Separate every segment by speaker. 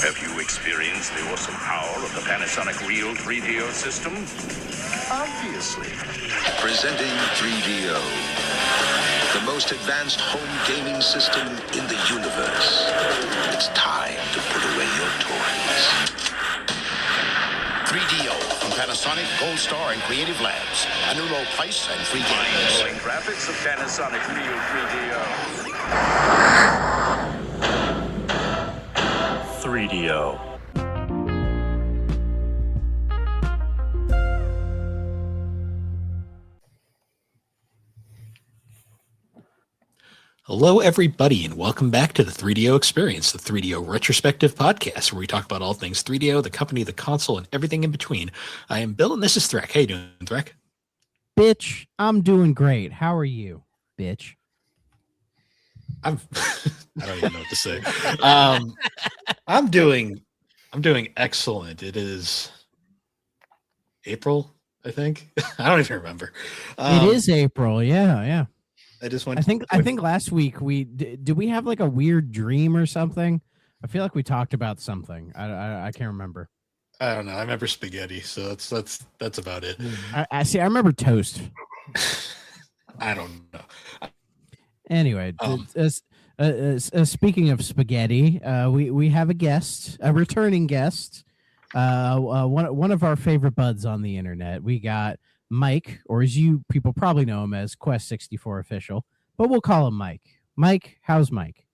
Speaker 1: Have you experienced the awesome power of the Panasonic Real 3DO system? Obviously.
Speaker 2: Presenting 3DO, the most advanced home gaming system in the universe. It's time to put away your toys.
Speaker 3: 3DO from Panasonic, Gold Star, and Creative Labs. A new low price and free games.
Speaker 1: Mind-blowing graphics of Panasonic Real 3DO. 3DO.
Speaker 4: Hello, everybody, and welcome back to the 3DO Experience, the 3DO Retrospective Podcast, where we talk about all things 3DO, the company, the console, and everything in between. I am Bill, and this is Threk. How you doing, Threk?
Speaker 5: Bitch, I'm doing great. How are you, bitch?
Speaker 4: I don't even know what to say. I'm doing excellent. It is April, I think. I don't even remember.
Speaker 5: It is April. Yeah.
Speaker 4: I just went.
Speaker 5: I think last week did we have like a weird dream or something? I feel like we talked about something. I can't remember.
Speaker 4: I don't know. I remember spaghetti, so that's about it.
Speaker 5: I see. I remember toast.
Speaker 4: I don't know.
Speaker 5: Anyway, speaking of spaghetti, we have a returning guest, one of our favorite buds on the internet. We got Mike, or as you people probably know him as Quest64Official, but we'll call him Mike. Mike, how's Mike?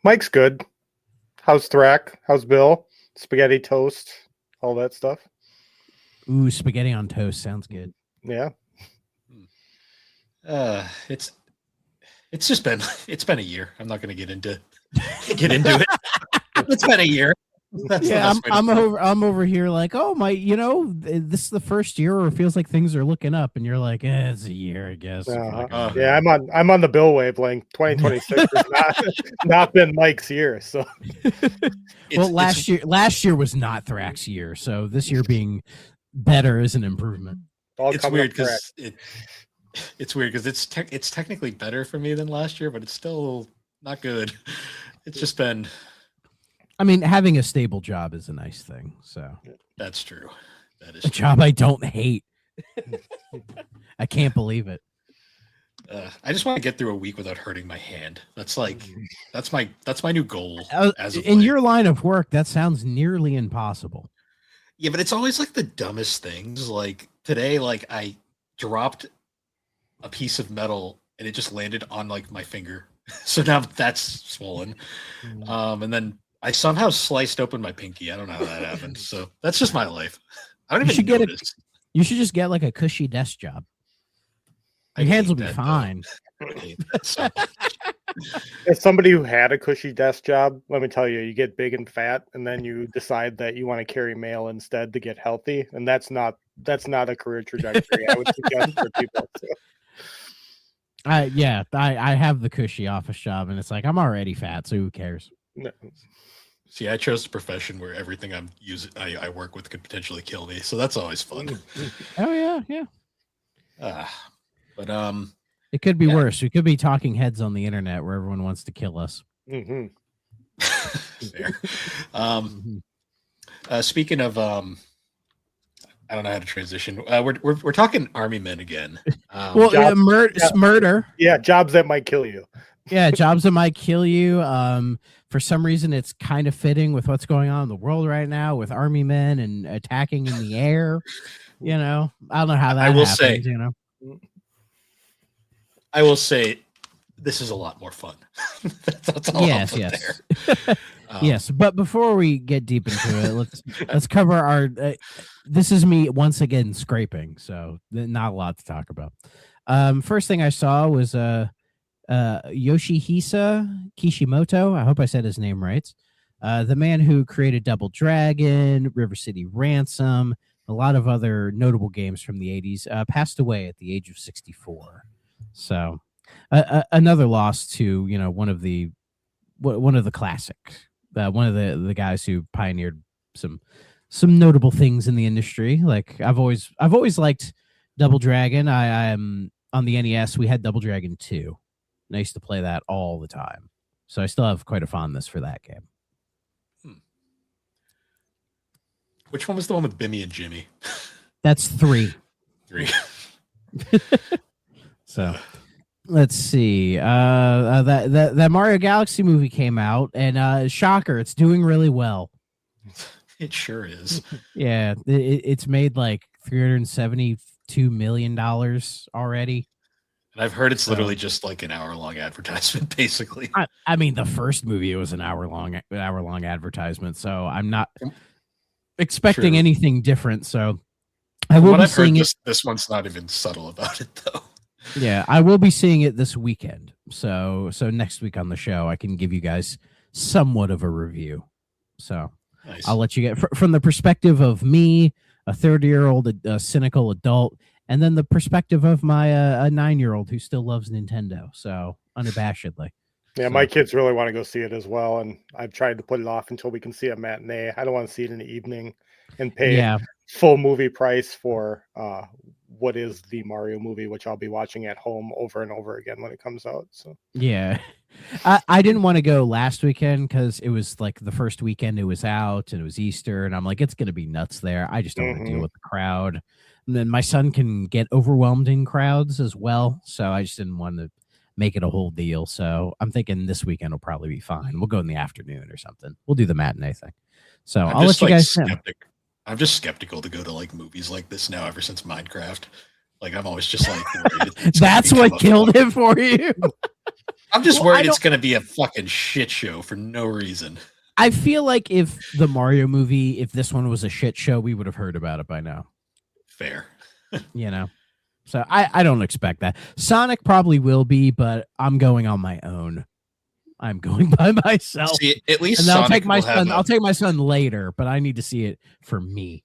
Speaker 6: Mike's good. How's Thrak? How's Bill? Spaghetti toast, all that stuff.
Speaker 5: Ooh, spaghetti on toast sounds good.
Speaker 6: Yeah.
Speaker 4: It's been a year. I'm not going to get into it. It's been a year.
Speaker 5: I'm over here like, oh my, this is the first year where it feels like things are looking up, and you're like, it's a year, I guess.
Speaker 6: Yeah, I'm on the Bill wavelength. 2026 has not been Mike's year. So,
Speaker 5: last year was not Thrak's year, so this year being better is an improvement.
Speaker 4: It's weird because it's technically better for me than last year, but it's still not good. It's just been.
Speaker 5: I mean, having a stable job is a nice thing. So
Speaker 4: that's true. That is
Speaker 5: a job I don't hate. I can't believe it.
Speaker 4: I just want to get through a week without hurting my hand. That's my new goal.
Speaker 5: In your line of work, that sounds nearly impossible.
Speaker 4: Yeah, but it's always like the dumbest things. Like today, like I dropped a piece of metal and it just landed on like my finger. So now that's swollen. And then I somehow sliced open my pinky. I don't know how that happened. So that's just my life. I don't even notice.
Speaker 5: You should just get like a cushy desk job. Your hands will be fine.
Speaker 6: As somebody who had a cushy desk job, let me tell you, you get big and fat, and then you decide that you want to carry mail instead to get healthy, and that's not a career trajectory I would suggest for people. So.
Speaker 5: I have the cushy office job, and it's like I'm already fat, so who cares?
Speaker 6: No.
Speaker 4: See, I chose a profession where everything I work with could potentially kill me, so that's always fun.
Speaker 5: Oh yeah.
Speaker 4: But
Speaker 5: it could be worse. We could be talking heads on the internet where everyone wants to kill us.
Speaker 6: Mm-hmm.
Speaker 4: Fair. Speaking of, I don't know how to transition. We're talking army men again.
Speaker 5: Murder.
Speaker 6: Yeah, jobs that might kill you.
Speaker 5: Yeah, jobs that might kill you. For some reason, it's kind of fitting with what's going on in the world right now with army men and attacking in the air. I don't know how that happens.
Speaker 4: I will say, this is a lot more fun. That's all.
Speaker 5: Yes. Yes, but before we get deep into it, let's cover our. This is me once again scraping, so not a lot to talk about. First thing I saw was Yoshihisa Kishimoto. I hope I said his name right. The man who created Double Dragon, River City Ransom, a lot of other notable games from the 80s, passed away at the age of 64. So another loss to one of the classics, one of the guys who pioneered some notable things in the industry. Like I've always liked Double Dragon. I am on the NES. We had Double Dragon 2. And I used to play that all the time. So I still have quite a fondness for that game.
Speaker 4: Which one was the one with Bimmy and Jimmy?
Speaker 5: That's 3.
Speaker 4: 3.
Speaker 5: So let's see. That Mario Galaxy movie came out, and shocker, it's doing really well.
Speaker 4: It sure is.
Speaker 5: Yeah, it's made like $372 million already.
Speaker 4: And I've heard it's literally just like an hour-long advertisement, basically.
Speaker 5: I mean, the first movie was an hour-long advertisement, so I'm not expecting anything different. So I will be seeing it.
Speaker 4: This one's not even subtle about it, though.
Speaker 5: Yeah, I will be seeing it this weekend. So next week on the show, I can give you guys somewhat of a review. So nice. I'll let you get from the perspective of me, a 30-year-old cynical adult, and then the perspective of my a 9-year-old who still loves Nintendo. So unabashedly.
Speaker 6: Yeah, my kids really want to go see it as well, and I've tried to put it off until we can see a matinee. I don't want to see it in the evening and pay full movie price for what is the Mario movie, which I'll be watching at home over and over again when it comes out. So
Speaker 5: yeah, I didn't want to go last weekend because it was like the first weekend it was out and it was Easter, and I'm like, it's gonna be nuts there. I just don't want to deal with the crowd, and then my son can get overwhelmed in crowds as well, so I just didn't want to make it a whole deal. So I'm thinking this weekend will probably be fine. We'll go in the afternoon or something. We'll do the matinee thing. So I'll let you guys know.
Speaker 4: I'm just skeptical to go to like movies like this now ever since Minecraft. Like I'm always just like
Speaker 5: that's what killed it for you.
Speaker 4: I'm just worried it's going to be a fucking shit show for no reason.
Speaker 5: I feel like if the Mario movie, if this one was a shit show, we would have heard about it by now.
Speaker 4: Fair.
Speaker 5: You know? So I don't expect that. Sonic probably will be, but I'm going on my own. I'm going by myself.
Speaker 4: See, at least
Speaker 5: and I'll take my son. I'll take my son later, but I need to see it for me.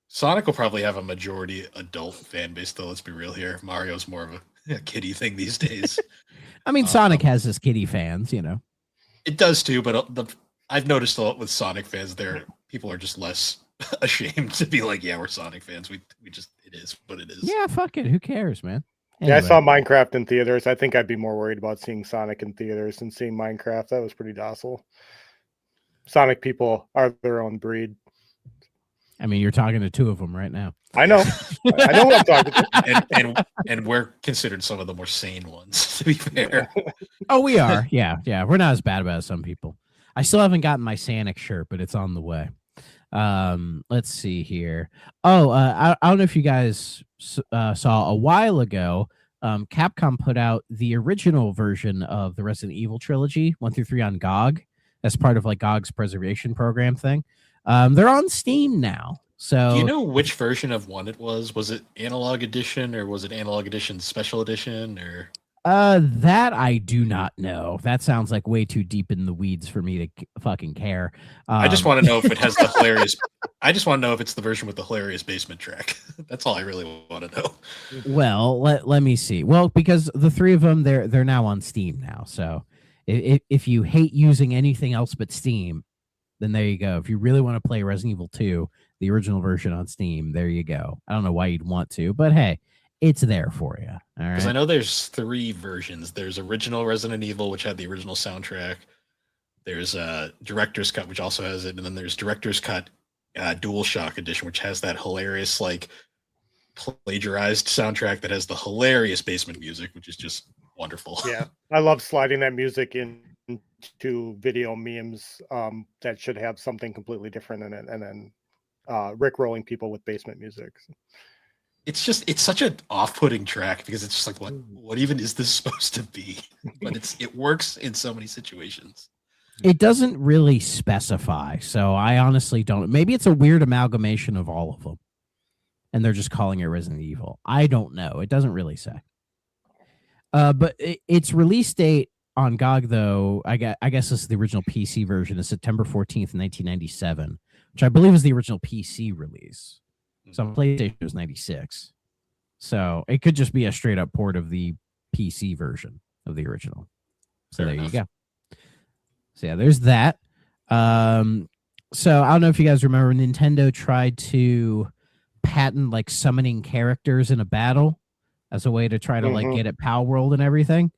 Speaker 4: Sonic will probably have a majority adult fan base, though. Let's be real here. Mario's more of a kiddie thing these days.
Speaker 5: I mean, Sonic has his kiddie fans, you know.
Speaker 4: It does too, but I've noticed a lot with Sonic fans. People are just less ashamed to be like, yeah, we're Sonic fans. We just it is what it is.
Speaker 5: Yeah, fuck it. Who cares, man?
Speaker 6: Anyway. Yeah, I saw Minecraft in theaters. I think I'd be more worried about seeing Sonic in theaters than seeing Minecraft. That was pretty docile. Sonic people are their own breed.
Speaker 5: I mean, you're talking to 2 of them right now.
Speaker 6: I know. I know what I'm talking to.
Speaker 4: And we're considered some of the more sane ones, to be fair.
Speaker 5: Oh, we are. Yeah. We're not as bad about some people. I still haven't gotten my Sonic shirt, but it's on the way. Let's see here. I don't know if you guys saw a while ago, Capcom put out the original version of the Resident Evil trilogy 1 through 3 on GOG as part of like GOG's preservation program thing. They're on Steam now. So
Speaker 4: do you know which version of 1 it was? Was it Analog Edition or was it Analog Edition Special Edition or?
Speaker 5: That I do not know. That sounds like way too deep in the weeds for me to fucking care.
Speaker 4: I just want to know if it has the hilarious. I just want to know if it's the version with the hilarious basement track. That's all I really want to know.
Speaker 5: Well, let me see. Well, because the 3 of them, they're now on Steam now. So if you hate using anything else but Steam, then there you go. If you really want to play Resident Evil 2, the original version on Steam, there you go. I don't know why you'd want to, but hey, it's there for you. All right.
Speaker 4: Because I know there's 3 versions. There's original Resident Evil, which had the original soundtrack. There's a director's cut, which also has it, and then there's director's cut DualShock edition, which has that hilarious like plagiarized soundtrack that has the hilarious basement music, which is just wonderful.
Speaker 6: Yeah, I love sliding that music into video memes that should have something completely different in it, and then rickrolling people with basement music.
Speaker 4: It's such an off-putting track because it's just like what even is this supposed to be? But it works in so many situations.
Speaker 5: It doesn't really specify, so I honestly don't. Maybe it's a weird amalgamation of all of them, and they're just calling it Resident Evil. I don't know. It doesn't really say. But its release date on GOG, though, I guess this is the original PC version, is September 14th, 1997, which I believe is the original PC release. So on PlayStation it was 96. So it could just be a straight up port of the PC version of the original. So there you go. So yeah, there's that. So I don't know if you guys remember, Nintendo tried to patent like summoning characters in a battle as a way to try to like get at Power World and everything.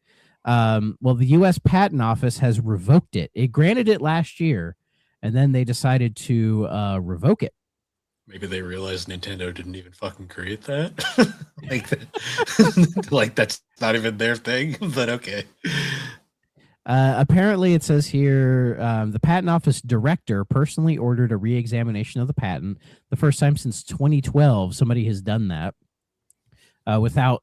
Speaker 5: Well, the U.S. Patent Office has revoked it. It granted it last year, and then they decided to revoke it.
Speaker 4: Maybe they realized Nintendo didn't even fucking create that. Like that's not even their thing, but okay.
Speaker 5: Apparently, it says here the patent office director personally ordered a re-examination of the patent. The first time since 2012, somebody has done that without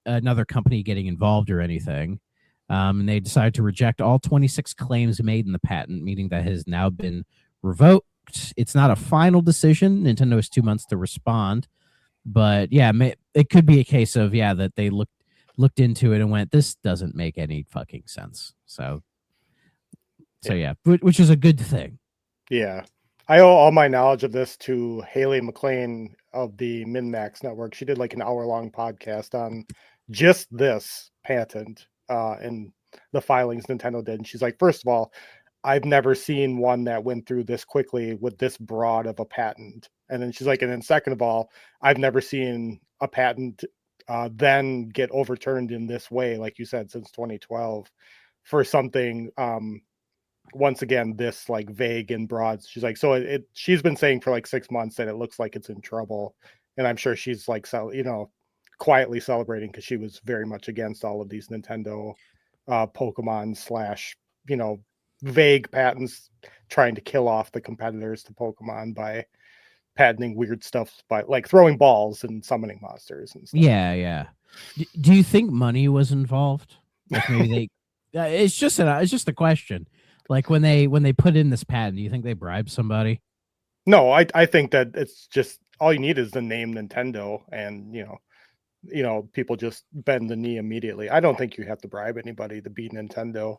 Speaker 5: another company getting involved or anything. And they decided to reject all 26 claims made in the patent, meaning that has now been revoked. It's not a final decision. Nintendo has 2 months to respond, but yeah, it could be a case of that they looked into it and went, this doesn't make any fucking sense. So yeah, which is a good thing.
Speaker 6: Yeah. I owe all my knowledge of this to Haley McLean of the MinMax Network. She did like an hour-long podcast on just this patent and the filings Nintendo did. And she's like, first of all, I've never seen one that went through this quickly with this broad of a patent. And then she's like, and then second of all, I've never seen a patent then get overturned in this way, like you said, since 2012 for something once again this like vague and broad. She's like, so she's been saying for like 6 months that it looks like it's in trouble, and I'm sure she's like quietly celebrating because she was very much against all of these Nintendo Pokemon / vague patents trying to kill off the competitors to Pokemon by patenting weird stuff by like throwing balls and summoning monsters and stuff.
Speaker 5: Yeah. Do you think money was involved? Like maybe they it's just a question. Like when they put in this patent, do you think they bribed somebody?
Speaker 6: No, I think that it's just all you need is the name Nintendo, and people just bend the knee immediately. I don't think you have to bribe anybody to be Nintendo.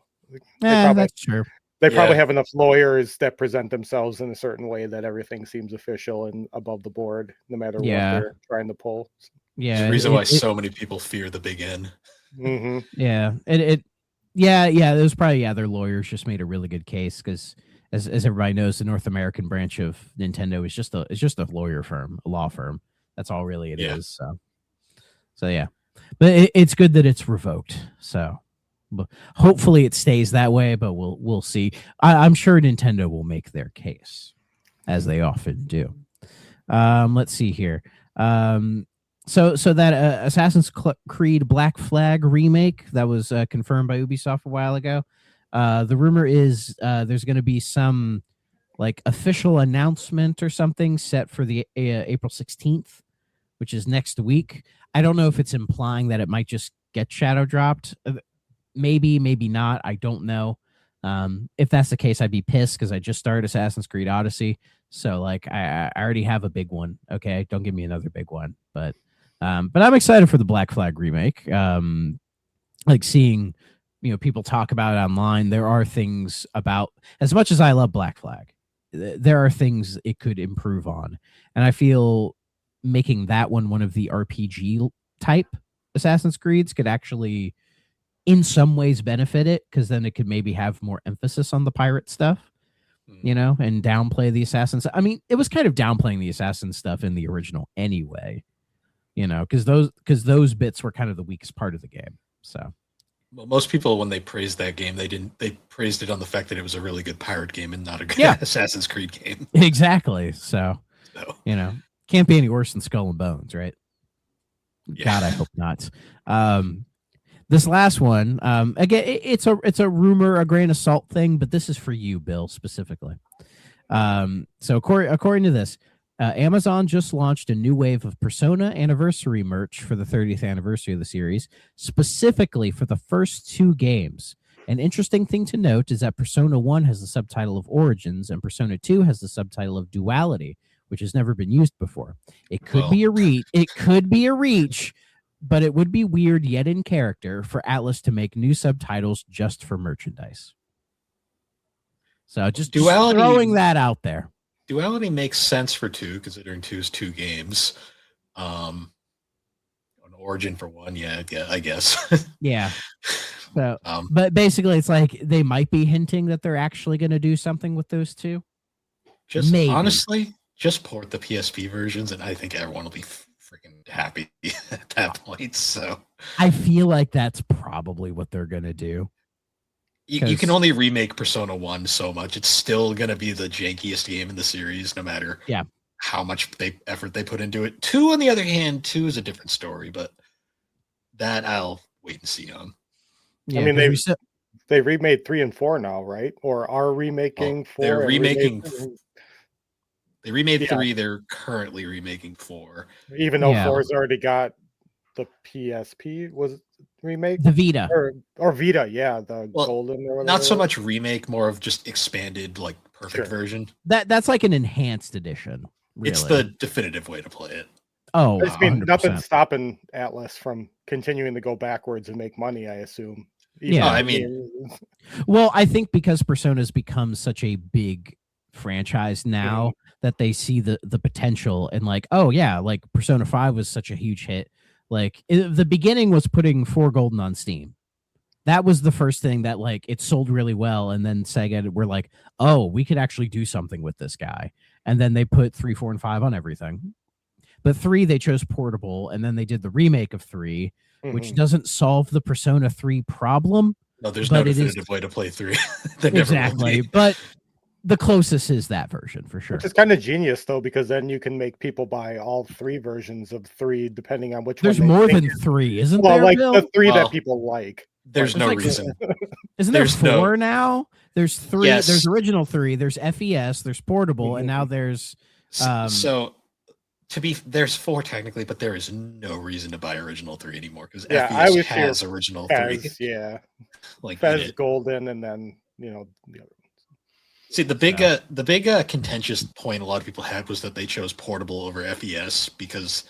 Speaker 5: That's true.
Speaker 6: They probably have enough lawyers that present themselves in a certain way that everything seems official and above the board, no matter what they're trying to pull.
Speaker 4: Yeah, there's a reason why so many people fear the big N.
Speaker 6: Mm-hmm.
Speaker 5: Yeah, it was probably their lawyers just made a really good case because as everybody knows, the North American branch of Nintendo is just a lawyer firm, a law firm. That's all really it is. So yeah, but it's good that it's revoked. So hopefully it stays that way, but we'll see. I'm sure Nintendo will make their case, as they often do. Let's see here. So that Assassin's Creed Black Flag remake that was confirmed by Ubisoft a while ago. The rumor is there's going to be some like official announcement or something set for the April 16th, which is next week. I don't know if it's implying that it might just get shadow dropped. Maybe not. I don't know. If that's the case, I'd be pissed because I just started Assassin's Creed Odyssey. So like I already have a big one. Okay, don't give me another big one. But I'm excited for the Black Flag remake. Like seeing people talk about it online. There are things about, as much as I love Black Flag, there are things it could improve on, and I feel making that one of the RPG type Assassin's Creeds could actually in some ways benefit it, because then it could maybe have more emphasis on the pirate stuff, and downplay the assassins. I mean, it was kind of downplaying the assassin stuff in the original anyway, because those bits were kind of the weakest part of the game. So,
Speaker 4: well, most people, when they praised that game, they praised it on the fact that it was a really good pirate game and not a good Assassin's Creed game.
Speaker 5: Exactly. So, can't be any worse than Skull and Bones, right? Yeah. God, I hope not. This last one, again, it's a rumor, a grain of salt thing, but this is for you, Bill, specifically. So according to this, Amazon just launched a new wave of Persona anniversary merch for the 30th anniversary of the series, specifically for the first two games. An interesting thing to note is that Persona 1 has the subtitle of Origins, and Persona 2 has the subtitle of Duality, which has never been used before. It could be a reach. It could be a reach. But it would be weird yet in character for Atlas to make new subtitles just for merchandise. So just throwing that out there.
Speaker 4: Duality makes sense for 2, considering 2 is 2 games. An Origin for 1, I guess.
Speaker 5: Yeah. So, but basically, it's like they might be hinting that they're actually going to do something with those 2.
Speaker 4: Honestly, just port the PSP versions, and I think everyone will be freaking happy at that point. So
Speaker 5: I feel like that's probably what they're gonna do.
Speaker 4: You can only remake Persona 1 so much. It's still gonna be the jankiest game in the series, no matter how much effort they put into it. 2, on the other hand, 2 is a different story, but that I'll wait and see on.
Speaker 5: Yeah,
Speaker 6: I mean,
Speaker 5: 'cause we said-
Speaker 6: they remade 3 and 4 now, right? Or are remaking 4?
Speaker 4: They're
Speaker 6: and
Speaker 4: remaking. They remade
Speaker 6: Yeah.
Speaker 4: 3. They're currently remaking 4.
Speaker 6: even though
Speaker 5: Yeah.
Speaker 6: 4's already got the PSP was remake
Speaker 5: the Vita.
Speaker 6: or Vita, yeah, the
Speaker 4: Well,
Speaker 6: golden or whatever.
Speaker 4: Not so
Speaker 6: it was.
Speaker 4: much remake, more of just expanded, like perfect
Speaker 6: Sure.
Speaker 4: version.
Speaker 5: That's like an enhanced edition. Really.
Speaker 4: It's the definitive way to play it.
Speaker 5: oh,
Speaker 6: I just mean
Speaker 5: 100%.
Speaker 6: nothing's stopping Atlas from continuing to go backwards and make money, I assume.
Speaker 5: Yeah.
Speaker 4: I mean-
Speaker 5: Well, I think because Persona's become such a big franchise now that they see the potential and like, oh yeah, like Persona 5 was such a huge hit. Like the beginning was putting 4 Golden on Steam. That was the first thing that like it sold really well, and then Sega were like, oh, we could actually do something with this guy, and then they put 3, 4, and 5 on everything. But 3 they chose portable, and then they did the remake of 3, which doesn't solve the Persona 3 problem.
Speaker 4: No, there's no
Speaker 5: But it is-
Speaker 4: definitive way to play 3. There never will
Speaker 5: Exactly,
Speaker 4: be.
Speaker 5: but the closest is that version for sure.
Speaker 6: Which is kind of genius though, because then you can make people buy all 3 versions of 3 depending on which
Speaker 5: There's
Speaker 6: one. they
Speaker 5: more
Speaker 6: think
Speaker 5: than 3, isn't
Speaker 6: well,
Speaker 5: there?
Speaker 6: like
Speaker 5: Bill?
Speaker 6: the 3
Speaker 4: Well,
Speaker 6: that people like.
Speaker 4: There's no
Speaker 5: like-
Speaker 4: reason.
Speaker 5: Isn't there
Speaker 4: there's no-
Speaker 5: 4 now? There's 3.
Speaker 4: Yes.
Speaker 5: There's original 3. There's FES. There's portable, and now there's
Speaker 4: So there's 4 technically, but there is no reason to buy original 3 anymore because
Speaker 6: Yeah, I
Speaker 4: FES
Speaker 6: was
Speaker 4: has original 3.
Speaker 6: Fez, yeah,
Speaker 4: Like in
Speaker 6: Fez
Speaker 4: it.
Speaker 6: Golden, and then the other.
Speaker 4: See, the big contentious point a lot of people had was that they chose portable over FES because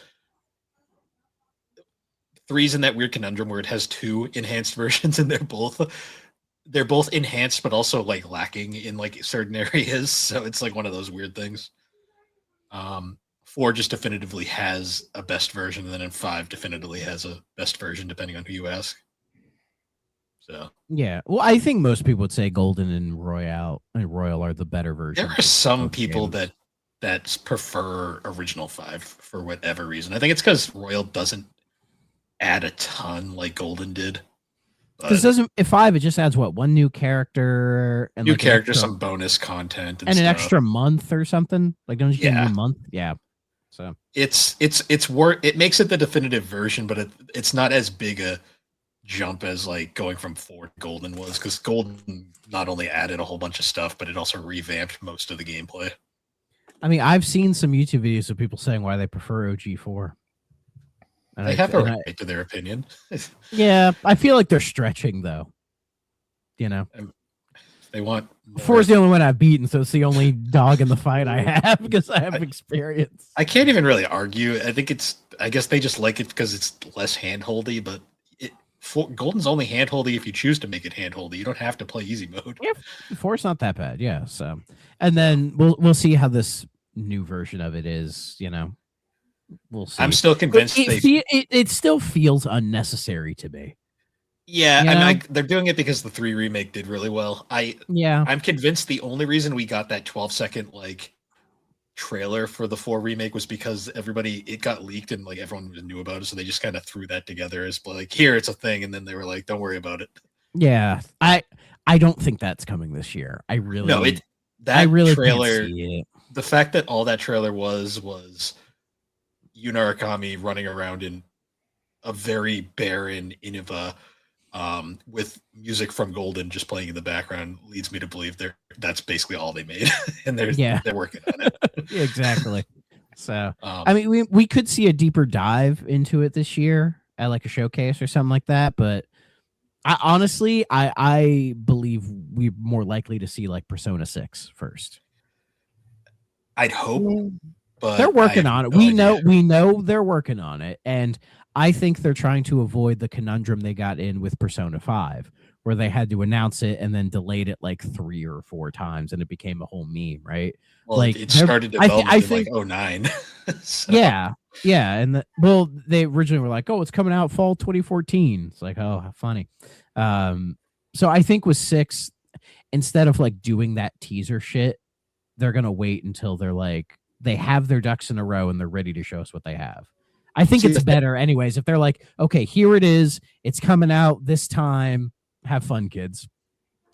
Speaker 4: 3's in that weird conundrum where it has 2 enhanced versions and they're both enhanced but also like lacking in like certain areas. So it's like one of those weird things. 4 just definitively has a best version, and then 5 definitively has a best version depending on who you ask. So
Speaker 5: yeah. Well, I think most people would say Golden and Royal are the better versions.
Speaker 4: there are some
Speaker 5: of
Speaker 4: people
Speaker 5: games.
Speaker 4: that prefer original 5 for whatever reason. I think it's because Royal doesn't add a ton like Golden did.
Speaker 5: Because doesn't if 5 it just adds what, 1 new character and
Speaker 4: New
Speaker 5: like
Speaker 4: characters, some bonus content,
Speaker 5: and an
Speaker 4: stuff.
Speaker 5: extra month or something. Like don't you get a
Speaker 4: Yeah.
Speaker 5: new month? Yeah. So
Speaker 4: It's it makes it the definitive version, but it's not as big a jump as like going from 4 to Golden was, because Golden not only added a whole bunch of stuff, but it also revamped most of the gameplay.
Speaker 5: I mean, I've seen some YouTube videos of people saying why they prefer OG4. And
Speaker 4: They have a right to their opinion.
Speaker 5: yeah, I feel like they're stretching though. You know,
Speaker 4: They want more.
Speaker 5: 4 is the only one I've beaten, so it's the only dog in the fight I have because I have experience.
Speaker 4: I can't even really argue. I guess they just like it because it's less handholdy, but Golden's only handholdy if you choose to make it handholdy. You don't have to play easy mode.
Speaker 5: Yeah, 4's not that bad. Yeah, so and then we'll see how this new version of it is. You know, we'll see.
Speaker 4: I'm still convinced
Speaker 5: it still feels unnecessary to me.
Speaker 4: Yeah,
Speaker 5: You
Speaker 4: I
Speaker 5: know?
Speaker 4: mean, they're doing it because the 3 remake did really well.
Speaker 5: Yeah,
Speaker 4: I'm convinced the only reason we got that 12-second like trailer for the 4 remake was because it got leaked and like everyone knew about it, so they just kind of threw that together as like, here, it's a thing, and then they were like, don't worry about it.
Speaker 5: yeah. I don't think that's coming this year. I really
Speaker 4: That
Speaker 5: I really
Speaker 4: trailer,
Speaker 5: can't see it.
Speaker 4: the fact that all that trailer was Yuna Arakami running around in a very barren Innova with music from Golden just playing in the background leads me to believe that's basically all they made, and they're working on it.
Speaker 5: Exactly. So I mean, we could see a deeper dive into it this year at like a showcase or something like that, but I believe we're more likely to see like Persona 6 first.
Speaker 4: I'd hope, but
Speaker 5: They're working
Speaker 4: I
Speaker 5: on
Speaker 4: have
Speaker 5: it.
Speaker 4: no
Speaker 5: We
Speaker 4: idea.
Speaker 5: know they're working on it, and I think they're trying to avoid the conundrum they got in with Persona 5, where they had to announce it and then delayed it like 3 or 4 times, and it became a whole meme, right?
Speaker 4: Well,
Speaker 5: like,
Speaker 4: it
Speaker 5: they're-
Speaker 4: started
Speaker 5: I thi-
Speaker 4: development
Speaker 5: I
Speaker 4: in
Speaker 5: think-
Speaker 4: like 09. So,
Speaker 5: Yeah, and they originally were like, "Oh, it's coming out fall 2014." It's like, oh, how funny. So I think with 6, instead of like doing that teaser shit, they're gonna wait until they're like they have their ducks in a row and they're ready to show us what they have. I think
Speaker 4: See,
Speaker 5: it's
Speaker 4: the-
Speaker 5: better, anyways, if they're like, "Okay, here it is. It's coming out this time. Have fun, kids."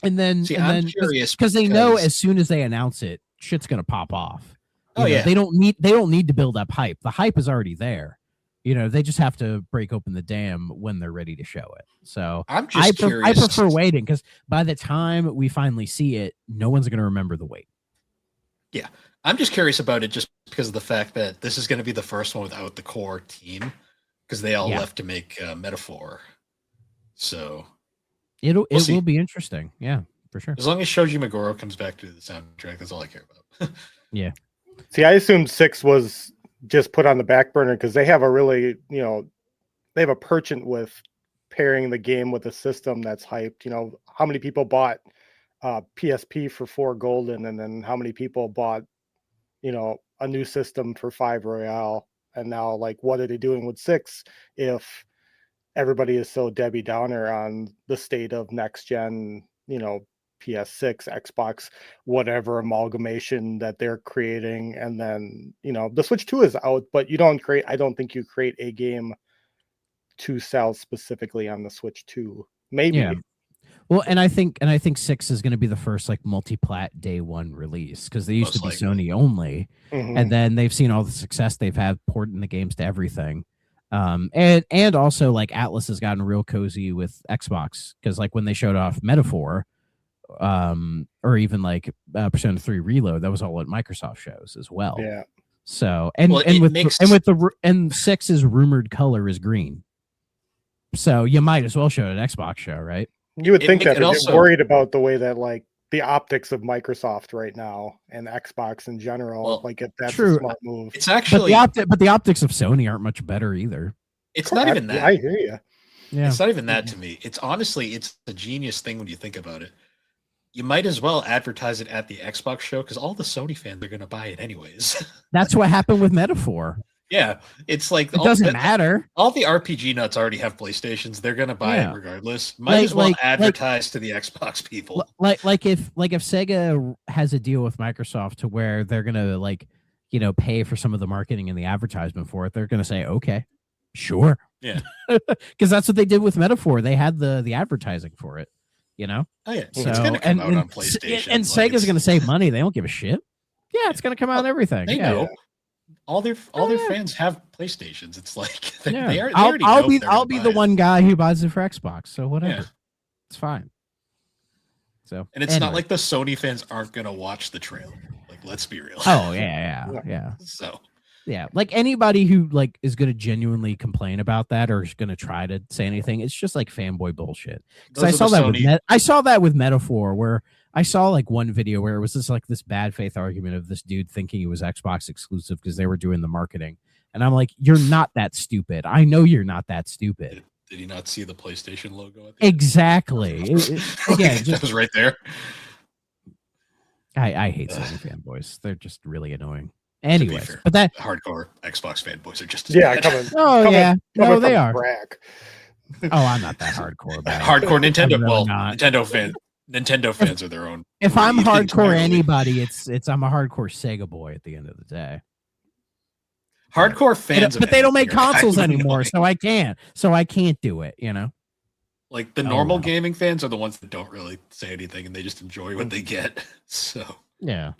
Speaker 5: And then,
Speaker 4: See, I'm curious
Speaker 5: because they know
Speaker 4: because-
Speaker 5: as soon as they announce it, shit's gonna pop off. You know,
Speaker 4: yeah.
Speaker 5: they don't need to build up hype. The hype is already there. You know, they just have to break open the dam when they're ready to show it. So
Speaker 4: I'm just
Speaker 5: I
Speaker 4: curious.
Speaker 5: prefer waiting, because by the time we finally see it, no one's going to remember the wait.
Speaker 4: Yeah, I'm just curious about it just because of the fact that this is going to be the first one without the core team, because they all left to make Metaphor. So
Speaker 5: it
Speaker 4: we'll
Speaker 5: will be interesting. Yeah, for sure.
Speaker 4: As long as Shoji Meguro comes back to the soundtrack, that's all I care about.
Speaker 5: Yeah.
Speaker 6: See, I assumed 6 was just put on the back burner because they have a really, they have a penchant with pairing the game with a system that's hyped. You know, how many people bought PSP for 4 golden, and then how many people bought, a new system for 5 Royale, and now like, what are they doing with 6 if everybody is so Debbie Downer on the state of next gen, PS6, Xbox, whatever amalgamation that they're creating. And then, the Switch 2 is out, but I don't think you create a game to sell specifically on the Switch 2. Maybe.
Speaker 5: Yeah. Well, and I think 6 is going to be the first like multi-plat day one release, because they used to be Sony only, and then they've seen all the success they've had porting the games to everything. And also like Atlas has gotten real cozy with Xbox, because like when they showed off Metaphor, or even like Persona 3 Reload, that was all at Microsoft shows as well.
Speaker 6: Yeah.
Speaker 5: So and 6's rumored color is green, so you might as well show it at Xbox show, right?
Speaker 6: You would think that they're worried about the way that like the optics of Microsoft right now and Xbox in general. Like if that's a smart move.
Speaker 4: It's actually
Speaker 5: but the optics of Sony aren't much better either.
Speaker 4: It's not even that.
Speaker 6: I hear you.
Speaker 5: Yeah.
Speaker 4: It's not even that to me. It's honestly, it's a genius thing when you think about it. You might as well advertise it at the Xbox show, because all the Sony fans are going to buy it anyways.
Speaker 5: That's what happened with Metaphor.
Speaker 4: Yeah, it's like
Speaker 5: it doesn't matter.
Speaker 4: All the RPG nuts already have PlayStations. They're going to buy it regardless. Might as well advertise to the Xbox people.
Speaker 5: Like if Sega has a deal with Microsoft to where they're going to pay for some of the marketing and the advertisement for it, they're going to say, okay, sure.
Speaker 4: Yeah.
Speaker 5: Because that's what they did with Metaphor. They had the advertising for it, Oh
Speaker 4: yeah.
Speaker 5: So,
Speaker 4: it's going to come out on PlayStation.
Speaker 5: And Sega's going to save money. They don't give a shit. Yeah, it's going to come out on everything.
Speaker 4: They know. All their fans have PlayStations. It's like
Speaker 5: I'll be the one guy who buys it for Xbox. So whatever, it's fine. So
Speaker 4: and it's not like the Sony fans aren't gonna watch the trailer. Like, let's be real.
Speaker 5: Oh yeah.
Speaker 4: So
Speaker 5: yeah, like anybody who like is gonna genuinely complain about that or is gonna try to say anything, it's just like fanboy bullshit. Because I saw that with Metaphor, where I saw like one video where it was just like this bad faith argument of this dude thinking it was Xbox exclusive because they were doing the marketing. And I'm like, you're not that stupid. I know you're not that stupid.
Speaker 4: Did he not see the PlayStation logo at the
Speaker 5: exactly.
Speaker 4: Again, that was right there.
Speaker 5: I hate Sony fanboys. They're just really annoying. Anyways, but that
Speaker 4: hardcore Xbox fanboys are just as bad.
Speaker 5: They are. I'm not that hardcore.
Speaker 4: Hardcore Nintendo. Well, Nintendo fans are their own.
Speaker 5: If I'm hardcore anybody, it's I'm a hardcore Sega boy at the end of the day.
Speaker 4: Hardcore fans,
Speaker 5: but they don't make consoles anymore, so I can't do it.
Speaker 4: Like the normal gaming fans are the ones that don't really say anything and they just enjoy what they get. So
Speaker 5: yeah,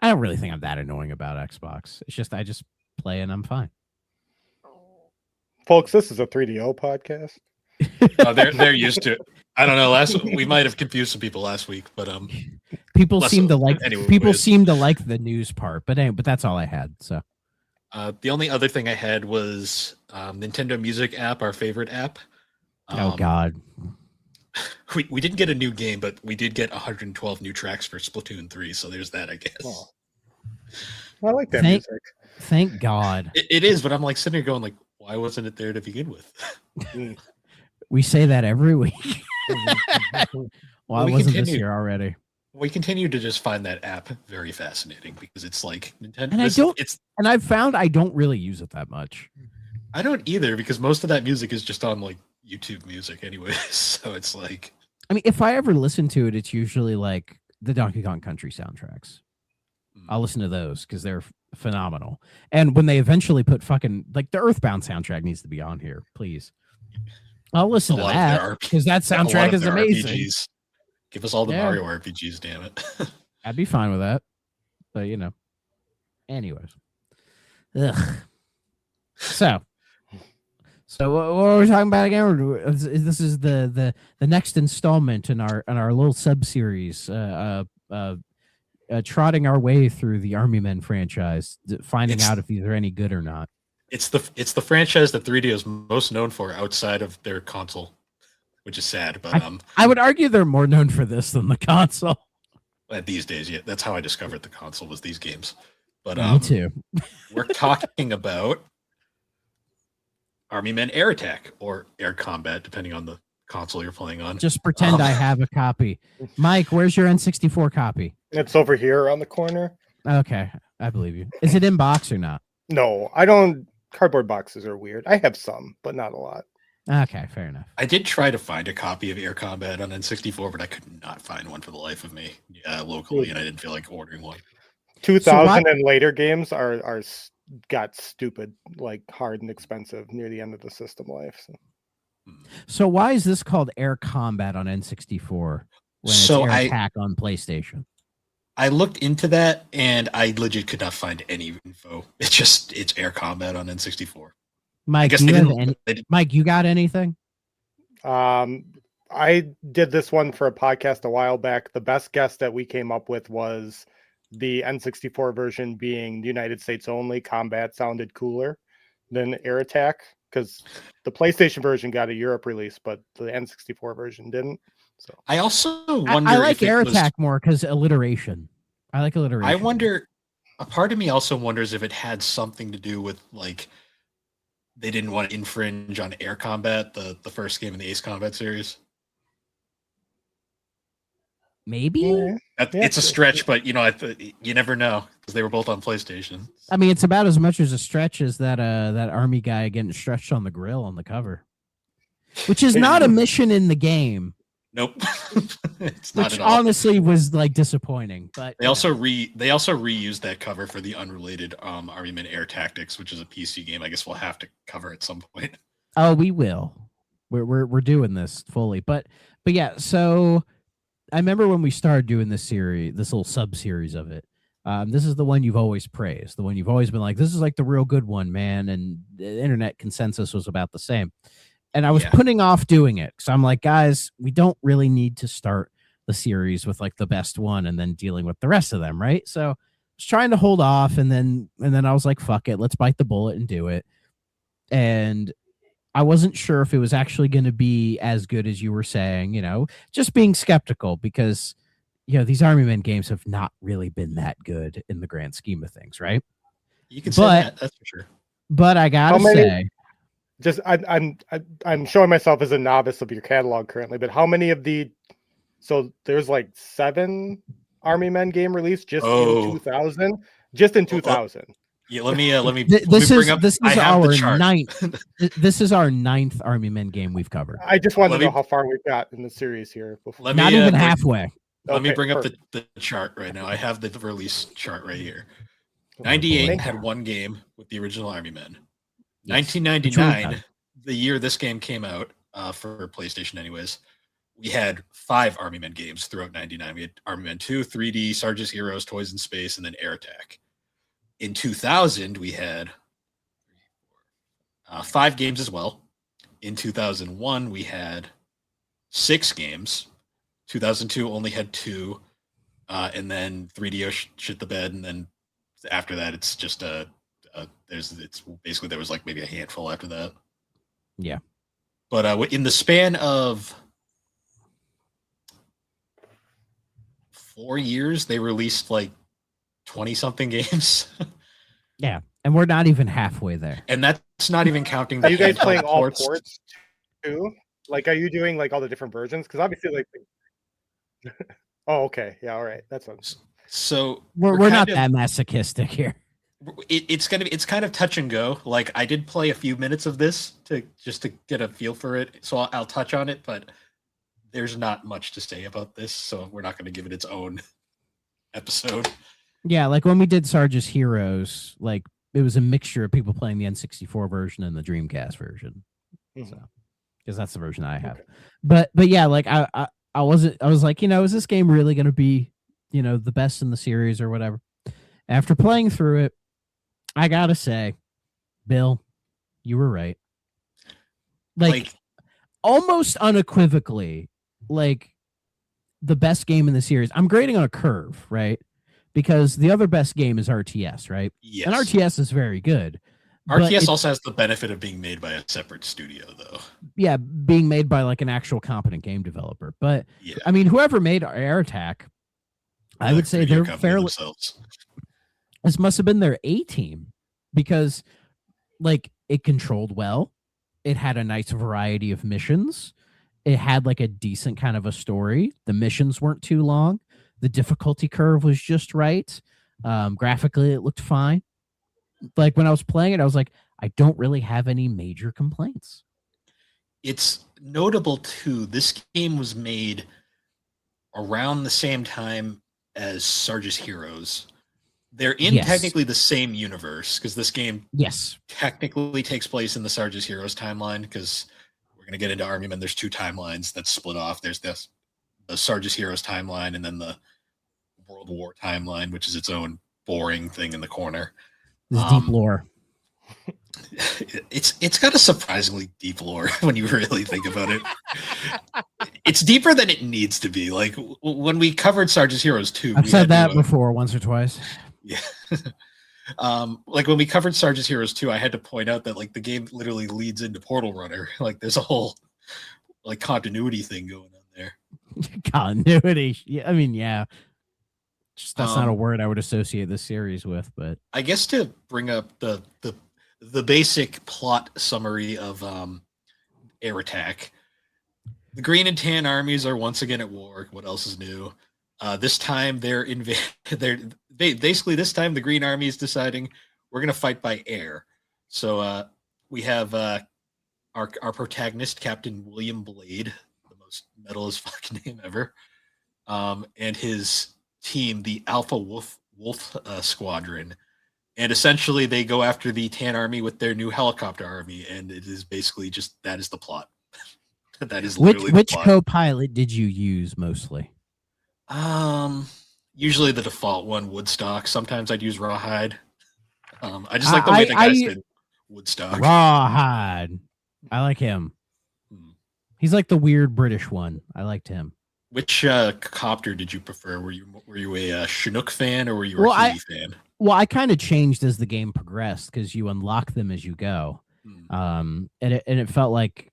Speaker 5: I don't really think I'm that annoying about Xbox. It's just I just play and I'm fine.
Speaker 6: Folks, this is a 3DO podcast.
Speaker 4: They're used to it. I don't know. We might have confused some people last week, but
Speaker 5: people seem to like the news part. But that's all I had. So
Speaker 4: the only other thing I had was Nintendo Music app, our favorite app.
Speaker 5: Oh God.
Speaker 4: We didn't get a new game, but we did get 112 new tracks for Splatoon 3. So there's that, I guess.
Speaker 6: Oh. I like that music.
Speaker 5: Thank God.
Speaker 4: It is, but I'm like sitting here going like, why wasn't it there to begin with?
Speaker 5: We say that every week. Well, it wasn't this year already.
Speaker 4: We continue to just find that app very fascinating because it's like Nintendo.
Speaker 5: And I've found I don't really use it that much.
Speaker 4: I don't either, because most of that music is just on like YouTube Music anyway. So it's like,
Speaker 5: I mean, if I ever listen to it, it's usually like the Donkey Kong Country soundtracks. I'll listen to those because they're phenomenal. And when they eventually put fucking like the Earthbound soundtrack needs to be on here, please. I'll listen to that because that soundtrack is amazing.
Speaker 4: RPGs. Give us all the Mario RPGs, damn it.
Speaker 5: I'd be fine with that. But Anyways, ugh. So what were we talking about again? This is the next installment in our little sub series, trotting our way through the Army Men franchise, finding out if these are any good or not.
Speaker 4: It's the franchise that 3D is most known for outside of their console, which is sad. But
Speaker 5: I would argue they're more known for this than the console.
Speaker 4: These days, yeah, that's how I discovered the console was these games. But
Speaker 5: Me too.
Speaker 4: We're talking about Army Men Air Attack or Air Combat, depending on the console you're playing on.
Speaker 5: Just pretend I have a copy. Mike, where's your N64 copy?
Speaker 6: It's over here around the corner.
Speaker 5: Okay, I believe you. Is it in box or not?
Speaker 6: No, I don't. Cardboard boxes are weird. I have some, but not a lot.
Speaker 5: Okay, fair enough.
Speaker 4: I did try to find a copy of Air Combat on N64, but I could not find one for the life of me locally, and I didn't feel like ordering one.
Speaker 6: 2000 and later games are got stupid, like hard and expensive near the end of the system life.
Speaker 5: So why is this called Air Combat on N64 when it's Air Attack on PlayStation?
Speaker 4: I looked into that and I legit could not find any info. It's Air Combat on N64.
Speaker 5: Mike, Mike, you got anything?
Speaker 6: I did this one for a podcast a while back. The best guess that we came up with was the N64 version being the United States only. Combat sounded cooler than Air Attack because the PlayStation version got a Europe release, but the N64 version didn't. So
Speaker 4: I also wonder.
Speaker 5: I like Air Attack more because alliteration. I like alliteration.
Speaker 4: I wonder. A part of me also wonders if it had something to do with like they didn't want to infringe on Air Combat, the first game in the Ace Combat series.
Speaker 5: Maybe
Speaker 4: it's a stretch, but you never know because they were both on PlayStation.
Speaker 5: I mean, it's about as much as a stretch as that army guy getting stretched on the grill on the cover, which is not a mission in the game.
Speaker 4: Nope, it's not.
Speaker 5: Which honestly was like disappointing. But
Speaker 4: they also reused that cover for the unrelated Army Men Air Tactics, which is a PC game. I guess we'll have to cover at some point.
Speaker 5: Oh, we will. We're doing this fully, but yeah. So I remember when we started doing this series, this little sub series of it. This is the one you've always praised, the one you've always been like, this is like the real good one, man. And the internet consensus was about the same. And I was putting off doing it because I'm like, guys, we don't really need to start the series with like the best one and then dealing with the rest of them, right? So I was trying to hold off, and then I was like, fuck it, let's bite the bullet and do it. And I wasn't sure if it was actually going to be as good as you were saying, just being skeptical because, these Army Men games have not really been that good in the grand scheme of things, right?
Speaker 4: You can say that, that's for sure.
Speaker 5: But I gotta say,
Speaker 6: I'm showing myself as a novice of your catalog currently, but how many of so there's like 7 Army Men game released just in 2000? Just in 2000.
Speaker 4: Yeah, let me.
Speaker 5: This is our ninth. This is our 9th Army Men game we've covered.
Speaker 6: I just wanted to know how far we've got in the series here.
Speaker 5: Not even halfway.
Speaker 4: Let me bring up the chart right now. I have the release chart right here. 98 had one game with the original Army Men. 1999, the year this game came out for PlayStation anyways, we had 5 Army Men games throughout 99. We had Army Men 2, 3D, Sarge's Heroes, Toys in Space, and then Air Attack. In 2000, we had 5 games as well. In 2001, we had 6 games. 2002 only had 2. And then 3DO shit the bed. And then after that, it's just it's basically there was like maybe a handful after that.
Speaker 5: Yeah.
Speaker 4: But in the span of 4 years, they released like 20 something games.
Speaker 5: Yeah. And we're not even halfway there.
Speaker 4: And that's not even counting.
Speaker 6: Are you guys playing all ports too? Like, are you doing like all the different versions? Because obviously, like, oh, okay, yeah, all right, that's what.
Speaker 4: So
Speaker 5: we're not that masochistic here.
Speaker 4: It's kind of touch and go. Like, I did play a few minutes of this to get a feel for it, so I'll touch on it. But there's not much to say about this, so we're not going to give it its own episode.
Speaker 5: Yeah, like when we did Sarge's Heroes, like it was a mixture of people playing the N64 version and the Dreamcast version. Mm-hmm. So, because that's the version I have. Okay. But yeah, like I was like, is this game really going to be, the best in the series or whatever? After playing through it, I gotta say, Bill, you were right. Like almost unequivocally, like the best game in the series. I'm grading on a curve, right? Because the other best game is RTS, right?
Speaker 4: yes.
Speaker 5: And RTS is very good.
Speaker 4: RTS also has the benefit of being made by a separate studio, though.
Speaker 5: Yeah, being made by like an actual competent game developer. But
Speaker 4: yeah.
Speaker 5: I mean, whoever made Air Attack, I would say they're fairly. Themselves. This must have been their A team because, like, it controlled well. It had a nice variety of missions. It had like a decent kind of a story. The missions weren't too long. The difficulty curve was just right. Graphically, it looked fine. Like when I was playing it, I was like, I don't really have any major complaints.
Speaker 4: It's notable too. This game was made around the same time as Sarge's Heroes. They're in technically the same universe because this game technically takes place in the Sarge's Heroes timeline because we're going to get into Army Men. There's 2 timelines that split off. There's the Sarge's Heroes timeline and then the World War timeline, which is its own boring thing in the corner.
Speaker 5: This deep lore.
Speaker 4: It's got a surprisingly deep lore when you really think about it. It's deeper than it needs to be. Like when we covered Sarge's Heroes 2.
Speaker 5: I've said that before once or twice.
Speaker 4: Yeah. Like when we covered Sarge's Heroes 2, I had to point out that like the game literally leads into Portal Runner. Like there's a whole like continuity thing going on there.
Speaker 5: Continuity. Yeah, I mean, yeah. Just, that's not a word I would associate this series with, but
Speaker 4: I guess to bring up the basic plot summary of Air Attack. The Green and Tan armies are once again at war. What else is new? This time basically this time the Green Army is deciding we're going to fight by air. So we have our protagonist, Captain William Blade, the most metal as fucking name ever, and his team, the Alpha Wolf Squadron. And essentially they go after the Tan Army with their new helicopter army, and it is basically just that is the plot. That is literally
Speaker 5: which co-pilot did you use mostly?
Speaker 4: Usually the default one, Woodstock. Sometimes I'd use Rawhide. I just like the way the guy said Woodstock.
Speaker 5: Rawhide. I like him. He's like the weird British one. I liked him.
Speaker 4: Which copter did you prefer? Were you a Chinook fan or were you a Huey fan?
Speaker 5: Well, I kind of changed as the game progressed because you unlock them as you go. And it felt like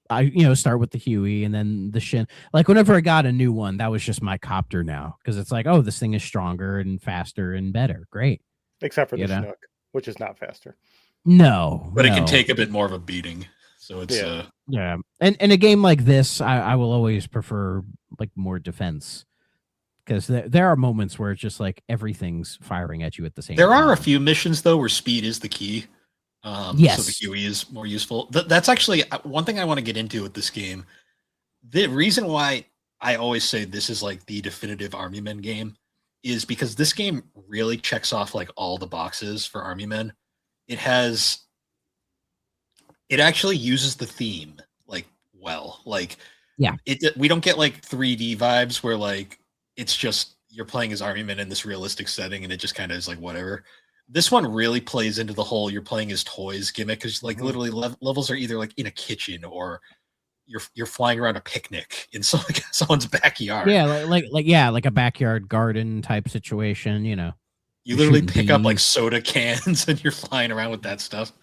Speaker 5: I start with the Huey and then the Shin. Like whenever I got a new one, that was just my copter now because it's like, oh, this thing is stronger and faster and better. Great.
Speaker 6: Except for the Chinook, which is not faster.
Speaker 5: No,
Speaker 4: but it can take a bit more of a beating. So it's
Speaker 5: yeah. And in a game like this, I will always prefer like more defense because there are moments where it's just like everything's firing at you at the same time.
Speaker 4: There are a few missions though where speed is the key.
Speaker 5: Yes.
Speaker 4: So the Huey is more useful. That's actually one thing I want to get into with this game. The reason why I always say this is like the definitive Army Men game is because this game really checks off like all the boxes for Army Men. It actually uses the theme like well. Like we don't get like 3D vibes where like it's just you're playing as Army Men in this realistic setting and it just kind of is like whatever. This one really plays into the whole you're playing as toys gimmick because like literally levels are either like in a kitchen or you're flying around a picnic in someone's backyard.
Speaker 5: Yeah, like a backyard garden type situation. You know,
Speaker 4: you literally pick up like soda cans and you're flying around with that stuff.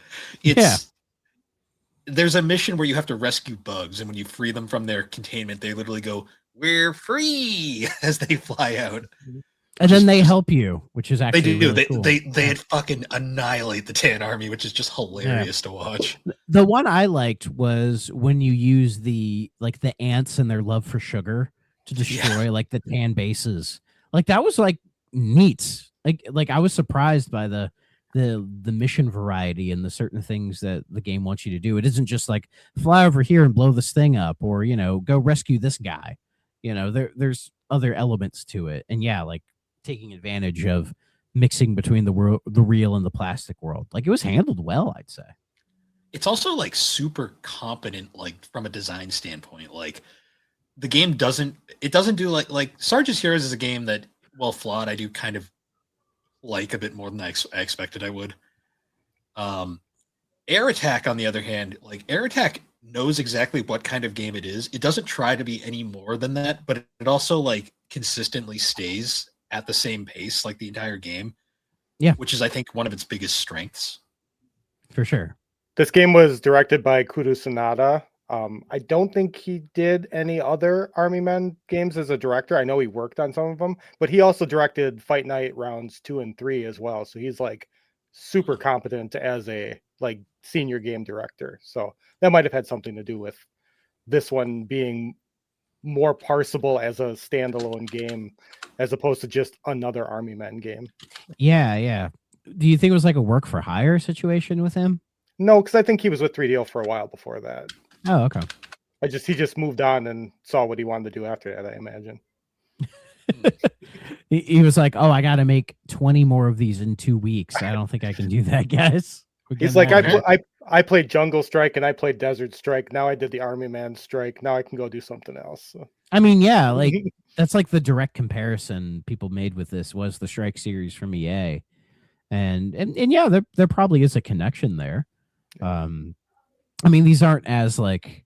Speaker 4: There's a mission where you have to rescue bugs, and when you free them from their containment, they literally go, "We're free" as they fly out.
Speaker 5: And then they help you, which is actually
Speaker 4: they do.
Speaker 5: Really cool.
Speaker 4: They fucking annihilate the Tan Army, which is just hilarious to watch.
Speaker 5: The one I liked was when you use the ants and their love for sugar to destroy like the Tan bases. Like that was like neat. Like I was surprised by the mission variety and the certain things that the game wants you to do. It isn't just like fly over here and blow this thing up, or go rescue this guy. There's other elements to it, and like taking advantage of mixing between the real and the plastic world. Like it was handled well, I'd say.
Speaker 4: It's also like super competent, like from a design standpoint. Like the game doesn't do like Sarge's Heroes is a game that, well, flawed. I do kind of like a bit more than I expected I would. Air Attack, on the other hand, like Air Attack knows exactly what kind of game it is. It doesn't try to be any more than that, but it also like consistently stays at the same pace like the entire game.
Speaker 5: Yeah.
Speaker 4: Which is, I think, one of its biggest strengths.
Speaker 5: For sure.
Speaker 6: This game was directed by Kuru Sanada. I don't think he did any other Army Men games as a director. I know he worked on some of them, but he also directed Fight Night rounds 2 and 3 as well. So he's like super competent as a like senior game director. So that might have had something to do with this one being more parsable as a standalone game as opposed to just another Army Men game.
Speaker 5: Yeah. Do you think it was like a work for hire situation with him?
Speaker 6: No, because I think he was with 3DO for a while before that.
Speaker 5: Oh, okay.
Speaker 6: He just moved on and saw what he wanted to do after that, I imagine.
Speaker 5: He was like, "Oh, I got to make 20 more of these in 2 weeks. I don't think I can do that, guys."
Speaker 6: He's like, I played Jungle Strike and I played Desert Strike. Now I did the Army Man Strike. Now I can go do something else. So.
Speaker 5: I mean, yeah, like that's like the direct comparison people made with this was the Strike series from EA, and yeah, there probably is a connection there. I mean, these aren't as like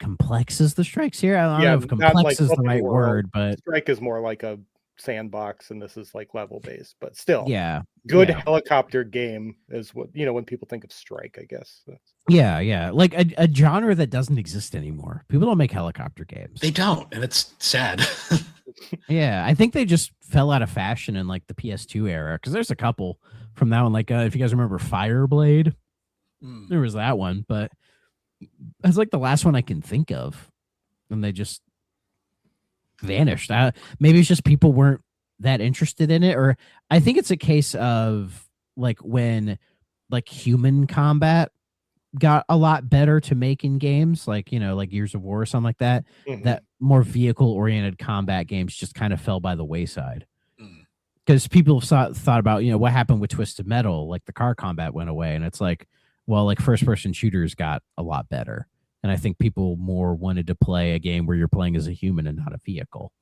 Speaker 5: complex as the Strikes here. I don't know if complex like is the right word, but
Speaker 6: Strike is more like a sandbox and this is like level based, but still,
Speaker 5: yeah,
Speaker 6: good helicopter game is what when people think of Strike, I guess.
Speaker 5: Yeah, like a genre that doesn't exist anymore. People don't make helicopter games.
Speaker 4: They don't, and it's sad.
Speaker 5: Yeah, I think they just fell out of fashion in like the PS2 era because there's a couple from that one. Like if you guys remember Fireblade, there was that one, but that's like the last one I can think of, and they just vanished. Maybe it's just people weren't that interested in it, or I think it's a case of like when like human combat got a lot better to make in games, like like Gears of War or something like that. That more vehicle oriented combat games just kind of fell by the wayside because people thought about what happened with Twisted Metal, like the car combat went away, and it's like, well, like first person shooters got a lot better. And I think people more wanted to play a game where you're playing as a human and not a vehicle.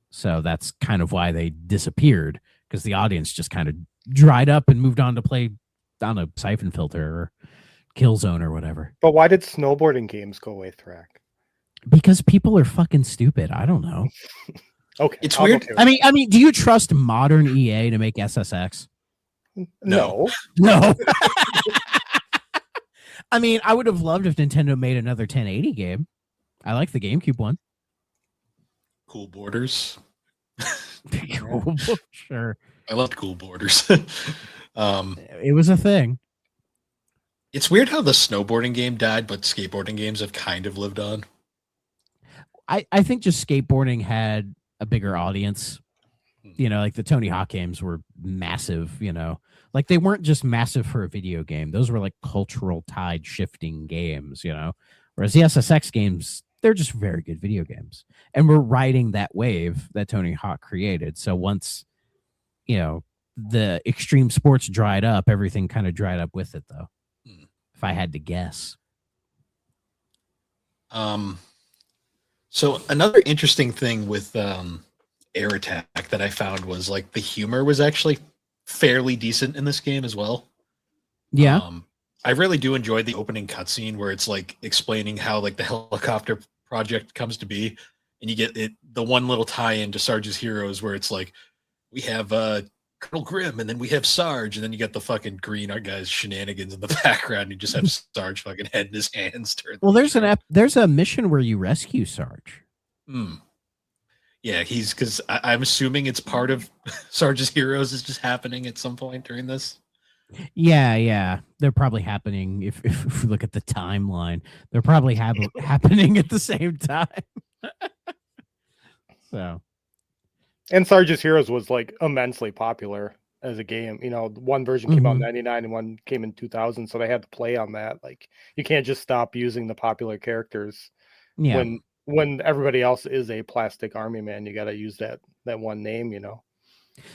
Speaker 5: So that's kind of why they disappeared, because the audience just kind of dried up and moved on to play on a Siphon Filter or Killzone or whatever.
Speaker 6: But why did snowboarding games go away, Thrak?
Speaker 5: Because people are fucking stupid. I don't know.
Speaker 6: Okay.
Speaker 4: It's weird.
Speaker 5: I mean, do you trust modern EA to make SSX?
Speaker 6: No.
Speaker 5: I mean, I would have loved if Nintendo made another 1080 game. I like the GameCube one.
Speaker 4: Cool Borders.
Speaker 5: Sure.
Speaker 4: I loved Cool Borders.
Speaker 5: It was a thing.
Speaker 4: It's weird how the snowboarding game died, but skateboarding games have kind of lived on.
Speaker 5: I think just skateboarding had a bigger audience. Like the Tony Hawk games were massive, like they weren't just massive for a video game. Those were like cultural tide shifting games, whereas the SSX games, they're just very good video games. And we're riding that wave that Tony Hawk created. So once, the extreme sports dried up, everything kind of dried up with it though. If I had to guess.
Speaker 4: So another interesting thing with Air Attack that I found was like the humor was actually fairly decent in this game as well.
Speaker 5: Yeah.
Speaker 4: I really do enjoy the opening cutscene where it's like explaining how like the helicopter project comes to be, and you get the one little tie-in to Sarge's Heroes where it's like we have Colonel Grimm and then we have Sarge, and then you get the fucking green guy's shenanigans in the background. And you just have Sarge fucking head in his hands.
Speaker 5: Well, there's a mission where you rescue Sarge.
Speaker 4: Yeah, because I'm assuming it's part of Sarge's Heroes is just happening at some point during this.
Speaker 5: Yeah, they're probably happening. If we look at the timeline, they're probably happening at the same time. So,
Speaker 6: and Sarge's Heroes was like immensely popular as a game. One version came out in '99 and one came in 2000, so they had to play on that. Like, you can't just stop using the popular characters.
Speaker 5: Yeah.
Speaker 6: When everybody else is a plastic army man, you got to use that one name.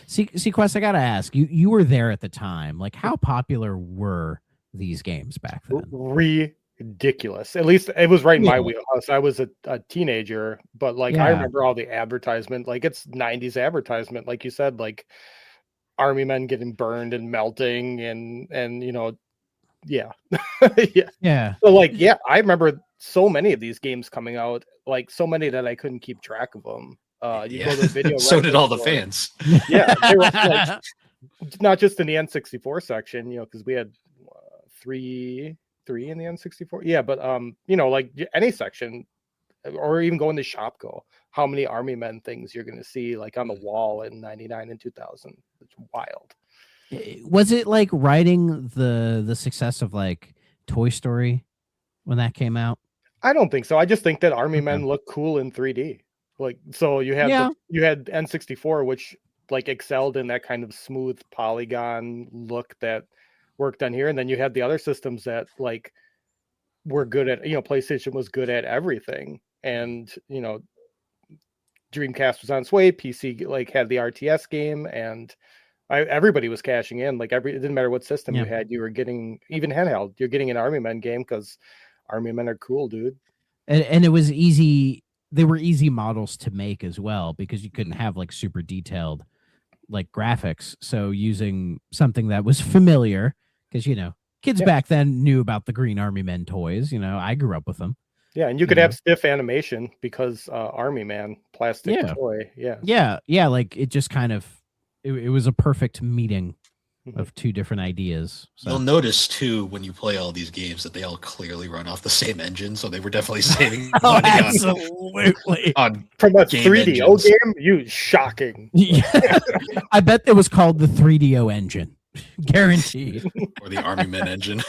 Speaker 5: See, Quest, I gotta ask you were there at the time. Like, how popular were these games back then?
Speaker 6: Ridiculous. At least it was right in my wheelhouse. I was a teenager, but like I remember all the advertisement. Like, it's '90s advertisement, like you said. Like, army men getting burned and melting and yeah. Yeah.
Speaker 5: Yeah.
Speaker 6: So like, yeah, I remember so many of these games coming out, like so many that I couldn't keep track of them. You go to the video.
Speaker 4: So did
Speaker 6: rental
Speaker 4: all the
Speaker 6: store.
Speaker 4: fans.
Speaker 6: Yeah, they were like not just in the N64 section, because we had three in the N64. Yeah, but like any section, or even going to Shopko, how many army men things you're going to see like on the wall in 99 and 2000. It's wild.
Speaker 5: Was it like riding the success of like Toy Story when that came out?
Speaker 6: I don't think so. I just think that army
Speaker 5: Okay.
Speaker 6: men look cool in 3D. Like, so you had
Speaker 5: Yeah.
Speaker 6: you had N64, which like excelled in that kind of smooth polygon look that worked on here, and then you had the other systems that like were good at, PlayStation was good at everything, and Dreamcast was on its way, PC like had the RTS game, and everybody was cashing in. Like it didn't matter what system you had, you were getting, even handheld, you're getting an Army Men game because Army Men are cool, dude.
Speaker 5: And it was easy. They were easy models to make as well because you couldn't have like super detailed like graphics. So using something that was familiar, because kids back then knew about the Green Army Men toys. I grew up with them.
Speaker 6: Yeah, and you could have stiff animation because Army Man plastic toy. Yeah.
Speaker 5: Like it just kind of it was a perfect meeting of two different ideas. So.
Speaker 4: You'll notice too when you play all these games that they all clearly run off the same engine, so they were definitely saving money
Speaker 5: absolutely
Speaker 4: on
Speaker 6: from a 3DO game. You shocking.
Speaker 5: Yeah. I bet it was called the 3DO engine, guaranteed,
Speaker 4: or the Army Men engine.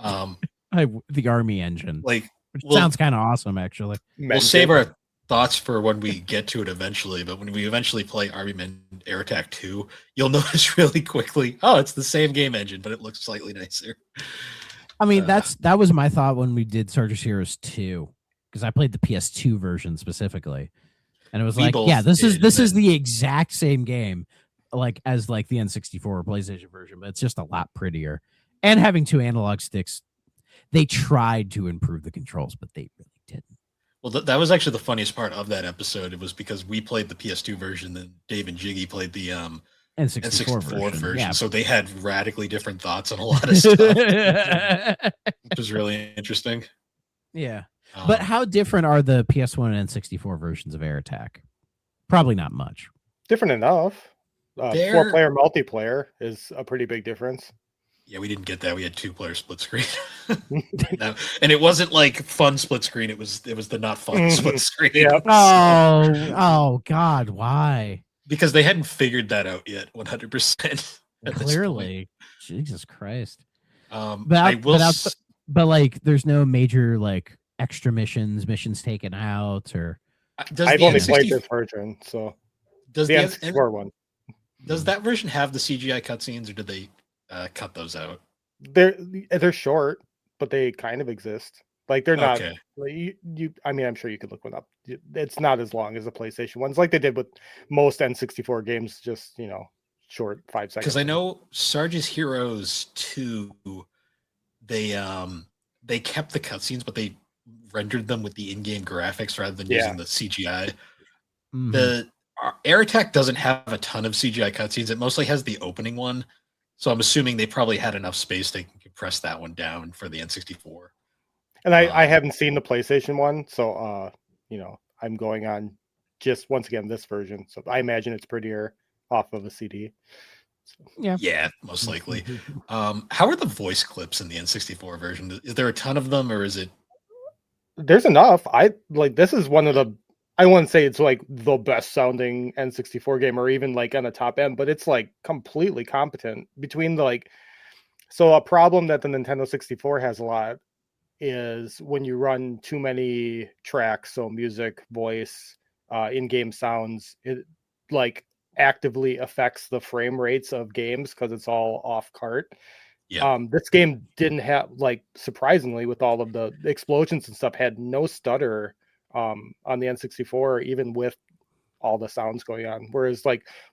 Speaker 5: The Army engine,
Speaker 4: which
Speaker 5: sounds kind of awesome, actually.
Speaker 4: We'll save our thoughts for when we get to it eventually, but when we eventually play Army Men Air Attack 2, you'll notice really quickly, it's the same game engine, but it looks slightly nicer.
Speaker 5: I mean, that was my thought when we did Soldiers Heroes 2, because I played the PS2 version specifically, and it was like, this is the exact same game, like as like the N64 or PlayStation version, but it's just a lot prettier. And having two analog sticks, they tried to improve the controls, but they really didn't.
Speaker 4: Well, that was actually the funniest part of that episode. It was because we played the PS2 version, then Dave and Jiggy played the
Speaker 5: N64 version. Yeah.
Speaker 4: So they had radically different thoughts on a lot of stuff, which was really interesting.
Speaker 5: Yeah. But how different are the PS1 and N64 versions of Air Attack? Probably not much.
Speaker 6: Different enough. 4-player multiplayer is a pretty big difference.
Speaker 4: Yeah, we didn't get that. We had 2-player split screen. And it wasn't like fun split screen. It was the not fun split screen.
Speaker 6: Yeah.
Speaker 5: Oh God, why?
Speaker 4: Because they hadn't figured that out yet 100%.
Speaker 5: Clearly. Jesus Christ.
Speaker 4: But
Speaker 5: like there's no major like extra missions taken out, or
Speaker 6: I've only played this version, so
Speaker 4: does
Speaker 6: the N64 one.
Speaker 4: Does that version have the CGI cutscenes, or did they cut those out?
Speaker 6: They're short, but they kind of exist. Like they're not.
Speaker 4: Okay.
Speaker 6: Like, I mean, I'm sure you could look one up. It's not as long as the PlayStation ones, like they did with most N64 games. Just short 5 seconds.
Speaker 4: Because I know Sarge's Heroes 2, they kept the cutscenes, but they rendered them with the in-game graphics rather than using the CGI.
Speaker 5: Mm-hmm.
Speaker 4: The Air Attack doesn't have a ton of CGI cutscenes. It mostly has the opening one. So I'm assuming they probably had enough space they can compress that one down for the N64.
Speaker 6: And I haven't seen the PlayStation one, so I'm going on just once again this version. So I imagine it's prettier off of a CD. So.
Speaker 4: Yeah, most likely. How are the voice clips in the N64 version? Is there a ton of them, or is it?
Speaker 6: There's enough. This is one of the. I wouldn't say it's like the best sounding N64 game or even like on the top end, but it's like completely competent between the so a problem that the Nintendo 64 has a lot is when you run too many tracks, so music, voice, in-game sounds, it like actively affects the frame rates of games because it's all off cart.
Speaker 4: Yeah.
Speaker 6: This game didn't have, surprisingly, with all of the explosions and stuff, had no stutter on the N64, even with all the sounds going on. Whereas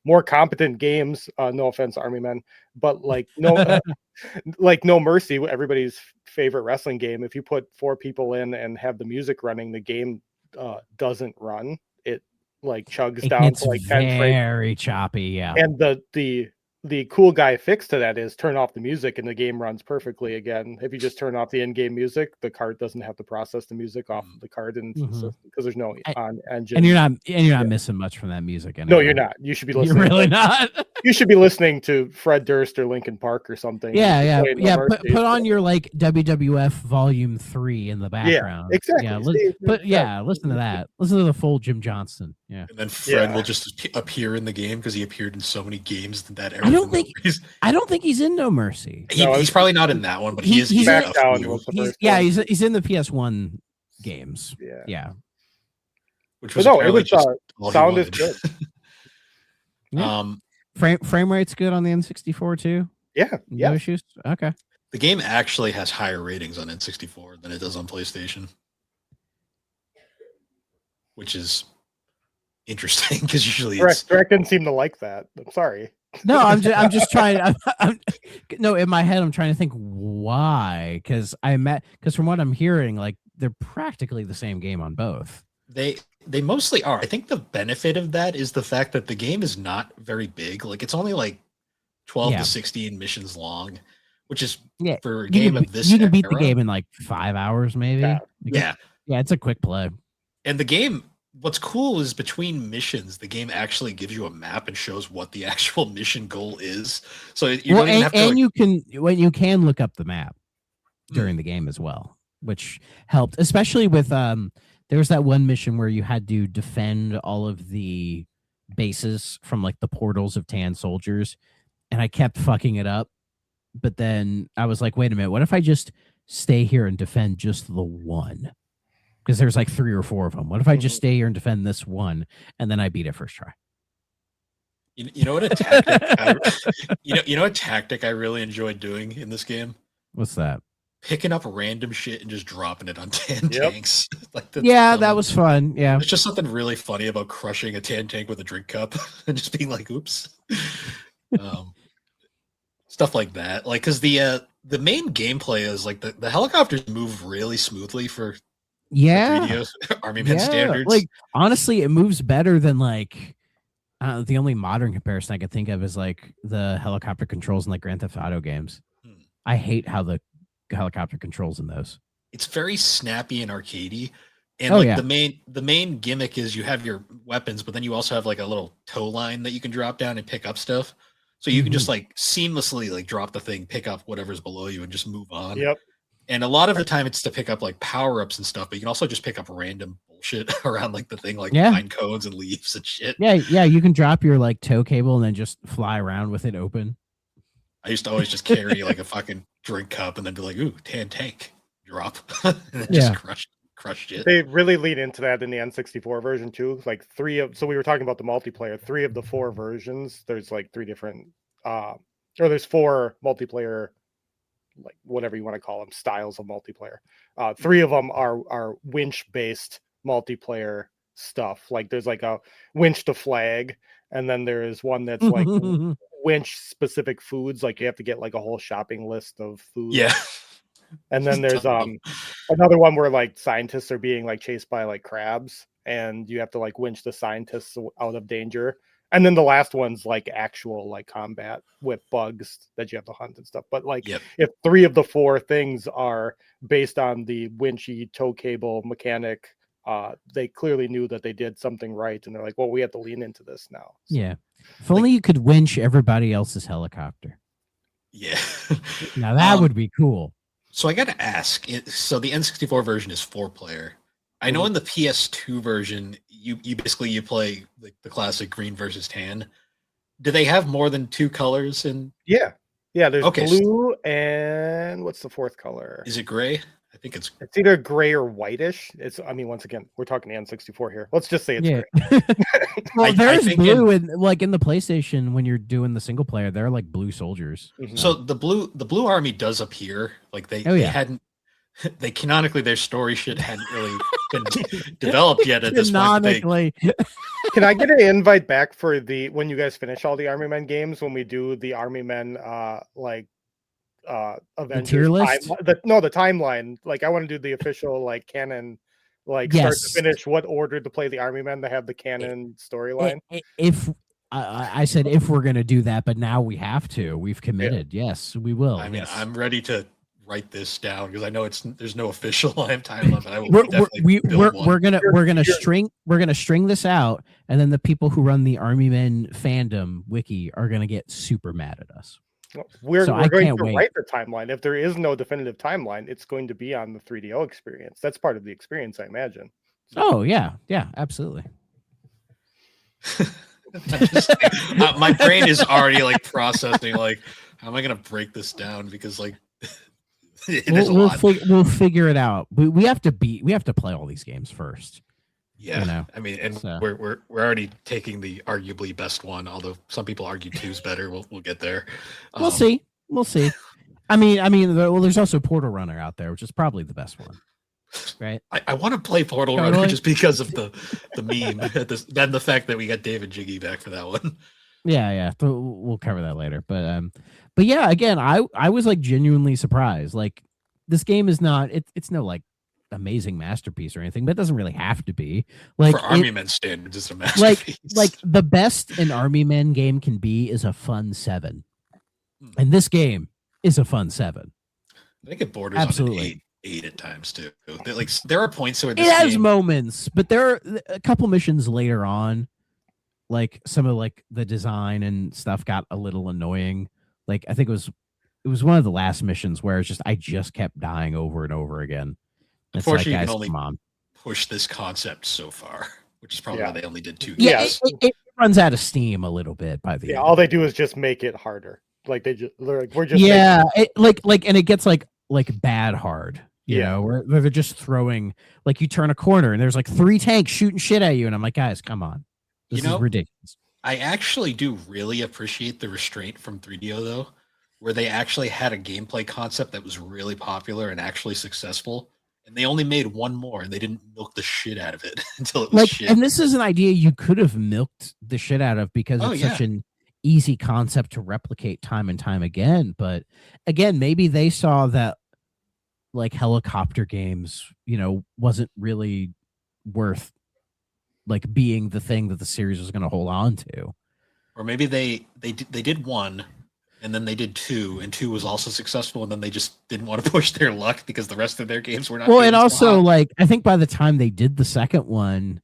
Speaker 6: more competent games, no offense, Army Men, but no No Mercy, everybody's favorite wrestling game, if you put 4 people in and have the music running, the game doesn't run. It chugs down to 10 frames.
Speaker 5: Very choppy, yeah.
Speaker 6: And the the cool guy fix to that is turn off the music and the game runs perfectly again. If you just turn off the in-game music, the card doesn't have to process the music off of the card into the system because there's no on engine.
Speaker 5: And you're not missing much from that music anyway.
Speaker 6: No, you're not. You should be listening.
Speaker 5: You're really not.
Speaker 6: You should be listening to Fred Durst or Linkin Park or something.
Speaker 5: Yeah. Put on your like WWF Volume 3 in the background.
Speaker 6: Yeah, exactly.
Speaker 5: Listen to that. Listen to the full Jim Johnston. Yeah.
Speaker 4: And then Fred will just appear in the game because he appeared in so many games that era.
Speaker 5: I don't think he's in No Mercy.
Speaker 4: He's probably not in that one, but he's
Speaker 6: back down.
Speaker 5: He's in the PS1 games. Yeah.
Speaker 4: Which was
Speaker 6: it was sound is good.
Speaker 5: Frame rate's good on the N64 too.
Speaker 6: Yeah.
Speaker 5: No issues. Okay.
Speaker 4: The game actually has higher ratings on N64 than it does on PlayStation, which is interesting because usually
Speaker 6: Direct didn't seem to like that. I'm sorry.
Speaker 5: No, I'm just trying. No, in my head, I'm trying to think why. Because from what I'm hearing, like they're practically the same game on both.
Speaker 4: They mostly are. I think the benefit of that is the fact that the game is not very big. Like it's only like 12 to 16 missions long, which is for a game of this.
Speaker 5: You can beat the game in like 5 hours, maybe.
Speaker 4: Yeah,
Speaker 5: it's a quick play.
Speaker 4: And the game. What's cool is between missions, the game actually gives you a map and shows what the actual mission goal is. So you don't even have to. And
Speaker 5: you can look up the map during the game as well, which helped, especially with there was that one mission where you had to defend all of the bases from like the portals of Tan soldiers, and I kept fucking it up. But then I was like, wait a minute, what if I just stay here and defend just the one? Because there's like 3 or 4 of them. What if I just stay here and defend this one, and then I beat it first try?
Speaker 4: You know what a tactic? you know what tactic I really enjoyed doing in this game?
Speaker 5: What's that?
Speaker 4: Picking up random shit and just dropping it on Tan tanks.
Speaker 5: That was fun. Yeah,
Speaker 4: there's just something really funny about crushing a Tan tank with a drink cup and just being like, "Oops." Stuff like that. Like, because the main gameplay is like the helicopters move really smoothly for. Army Men standards.
Speaker 5: Like honestly, it moves better than like the only modern comparison I could think of is like the helicopter controls in like Grand Theft Auto games. I hate how the helicopter controls in those.
Speaker 4: It's very snappy and arcadey. And the main gimmick is you have your weapons, but then you also have like a little tow line that you can drop down and pick up stuff. So you can just like seamlessly like drop the thing, pick up whatever's below you, and just move on.
Speaker 6: Yep.
Speaker 4: And a lot of the time it's to pick up like power-ups and stuff, but you can also just pick up random bullshit around like the thing, like pine cones and leaves and shit.
Speaker 5: Yeah, you can drop your like tow cable and then just fly around with it open.
Speaker 4: I used to always just carry like a fucking drink cup and then be like, ooh, Tan tank, drop. And then just crushed it.
Speaker 6: They really lead into that in the N64 version too. Like so we were talking about the multiplayer, 3 of the 4 versions, there's like 3 different or there's 4 multiplayer, like whatever you want to call them, styles of multiplayer. 3 of them are winch based multiplayer stuff. Like there's like a winch to flag, and then there is one that's like winch specific foods. Like you have to get like a whole shopping list of foods.
Speaker 4: Yeah.
Speaker 6: And then there's another one where like scientists are being like chased by like crabs, and you have to like winch the scientists out of danger. And then the last one's like actual like combat with bugs that you have to hunt and stuff. But like if 3 of the 4 things are based on the winchy tow cable mechanic, they clearly knew that they did something right, and they're like, well, we have to lean into this now. So,
Speaker 5: yeah. If only you could winch everybody else's helicopter.
Speaker 4: Yeah.
Speaker 5: Now that would be cool.
Speaker 4: So I got to ask, so the N64 version is 4-player. I know in the PS2 version, you basically play like the classic green versus tan. Do they have more than 2 colors?
Speaker 6: Yeah. There's blue and what's the 4th color?
Speaker 4: Is it gray? I think it's
Speaker 6: either gray or whitish. Once again, we're talking the N64 here. Let's just say it's
Speaker 5: gray. Well, there's blue in the PlayStation when you're doing the single player. They're like blue soldiers.
Speaker 4: Mm-hmm. So the blue army does appear. Like they hadn't. They canonically, their story shit hadn't really been developed yet at this point.
Speaker 6: Can I get an invite back for when you guys finish all the Army Men games, when we do the Army Men Avengers
Speaker 5: tier list?
Speaker 6: The timeline. Like I want to do the official like canon, like start to finish, what order to play the Army Men to have the canon storyline.
Speaker 5: I said if we're going to do that, but now we have to. We've committed. Yes, we will.
Speaker 4: I mean,
Speaker 5: yes.
Speaker 4: I'm ready to write this down because I know there's no official timeline, but I will
Speaker 5: we're
Speaker 4: definitely build one.
Speaker 5: we're gonna string this out, and then the people who run the Army Men fandom wiki are gonna get super mad at us.
Speaker 6: We're
Speaker 5: So I
Speaker 6: going
Speaker 5: can't
Speaker 6: to
Speaker 5: wait.
Speaker 6: write the timeline. If there is no definitive timeline, it's going to be on the 3DO experience. That's part of the experience, I imagine.
Speaker 5: Oh yeah, absolutely.
Speaker 4: My brain is already like processing like, how am I gonna break this down? Because like
Speaker 5: we'll figure it out. We have to play all these games first.
Speaker 4: Yeah,
Speaker 5: you know?
Speaker 4: I mean, and
Speaker 5: So.
Speaker 4: we're already taking the arguably best one, although some people argue two's better. We'll get there.
Speaker 5: We'll see. I mean, there's also Portal Runner out there, which is probably the best one. Right.
Speaker 4: I want to play Portal Runner just because of the meme and the fact that we got David Jiggy back for that one.
Speaker 5: Yeah. We'll cover that later. But yeah, again, I was like genuinely surprised. Like this game is not it's no like amazing masterpiece or anything, but it doesn't really have to be. Like
Speaker 4: for Army Men standards, it's a masterpiece.
Speaker 5: Like the best an Army Men game can be is a fun 7. And this game is a fun 7.
Speaker 4: I think it borders on an 8 at times too. Like there are points where
Speaker 5: it has moments, but there are a couple missions later on, like some of like the design and stuff got a little annoying. Like I think it was one of the last missions where it's just I just kept dying over and over again.
Speaker 4: Unfortunately,
Speaker 5: like,
Speaker 4: you can only push this concept so far, which is probably why they only did 2
Speaker 5: games. Yeah, it runs out of steam a little bit by the end.
Speaker 6: All they do is just make it harder. Like they're like, we're just
Speaker 5: and it gets like bad hard. You know, where they're just throwing, like you turn a corner and there's like 3 tanks shooting shit at you, and I'm like, guys, come on, this is ridiculous.
Speaker 4: I actually do really appreciate the restraint from 3DO though, where they actually had a gameplay concept that was really popular and actually successful, and they only made one more, and they didn't milk the shit out of it until it was shit.
Speaker 5: And this is an idea you could have milked the shit out of because it's such an easy concept to replicate time and time again. But again, maybe they saw that like helicopter games, you know, wasn't really worth like being the thing that the series was going to hold on to.
Speaker 4: Or maybe they did 1 and then they did 2, and 2 was also successful, and then they just didn't want to push their luck because the rest of their games were not.
Speaker 5: Well, and also like I think by the time they did the second one,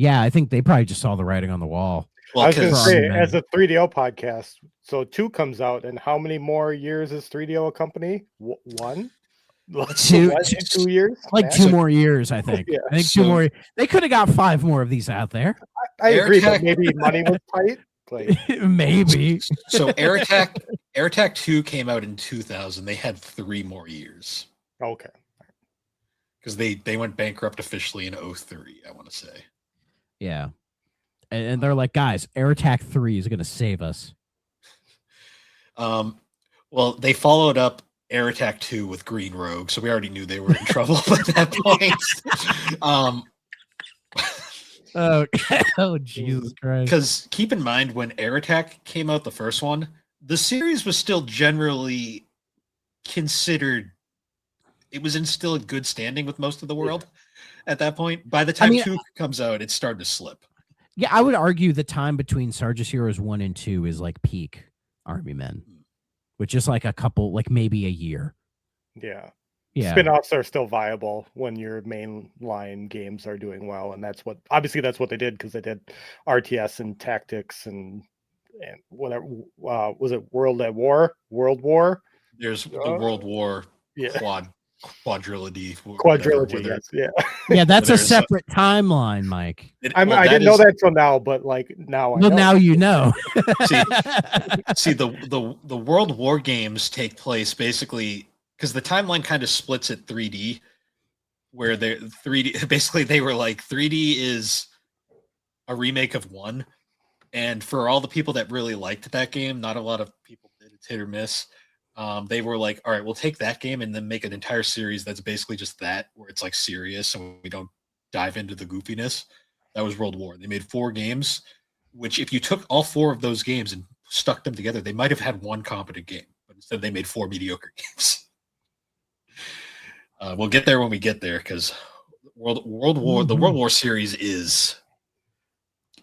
Speaker 5: I think they probably just saw the writing on the wall.
Speaker 6: Well, I was going to say, as a 3DO podcast, so 2 comes out, and how many more years is 3DO a company? 1? 2 years?
Speaker 5: Like 2 more years, I think. I think 2 more. They could have got 5 more of these out there.
Speaker 6: I agree, but maybe money was tight. Like
Speaker 5: maybe.
Speaker 4: So Air Attack 2 came out in 2000. They had 3 more years.
Speaker 6: Okay.
Speaker 4: Because they went bankrupt officially in 2003, I want to say.
Speaker 5: Yeah. And they're like, guys, Air Attack 3 is going to save us.
Speaker 4: Well, they followed up Air Attack 2 with Green Rogue, so we already knew they were in trouble at that point.
Speaker 5: Oh, Jesus Christ.
Speaker 4: Because keep in mind, when Air Attack came out, the first one, the series was still generally considered, it was in still a good standing with most of the world at that point. By the time 2 comes out, it's starting to slip.
Speaker 5: Yeah, I would argue the time between Sarge's Heroes 1 and 2 is like peak Army Men, which is like a couple, like maybe a year.
Speaker 6: Yeah.
Speaker 5: Yeah.
Speaker 6: Spin-offs are still viable when your mainline games are doing well, and that's what they did, because they did RTS and Tactics and whatever. Was it World War?
Speaker 4: There's the World War quadrilogy.
Speaker 5: Yeah, that's a separate timeline, Mike.
Speaker 6: I didn't know that till now, but like now I know.
Speaker 5: Now you know.
Speaker 4: see the World War games take place basically because the timeline kind of splits at 3D, where they're 3D. Basically, they were like 3D is a remake of 1, and for all the people that really liked that game, not a lot of people did. It's hit or miss. They were like, all right, we'll take that game and then make an entire series that's basically just that, where it's like serious and we don't dive into the goofiness. That was World War. They made 4 games, which if you took all 4 of those games and stuck them together, they might have had 1 competent game, but instead they made 4 mediocre games. We'll get there when we get there, because the World War series is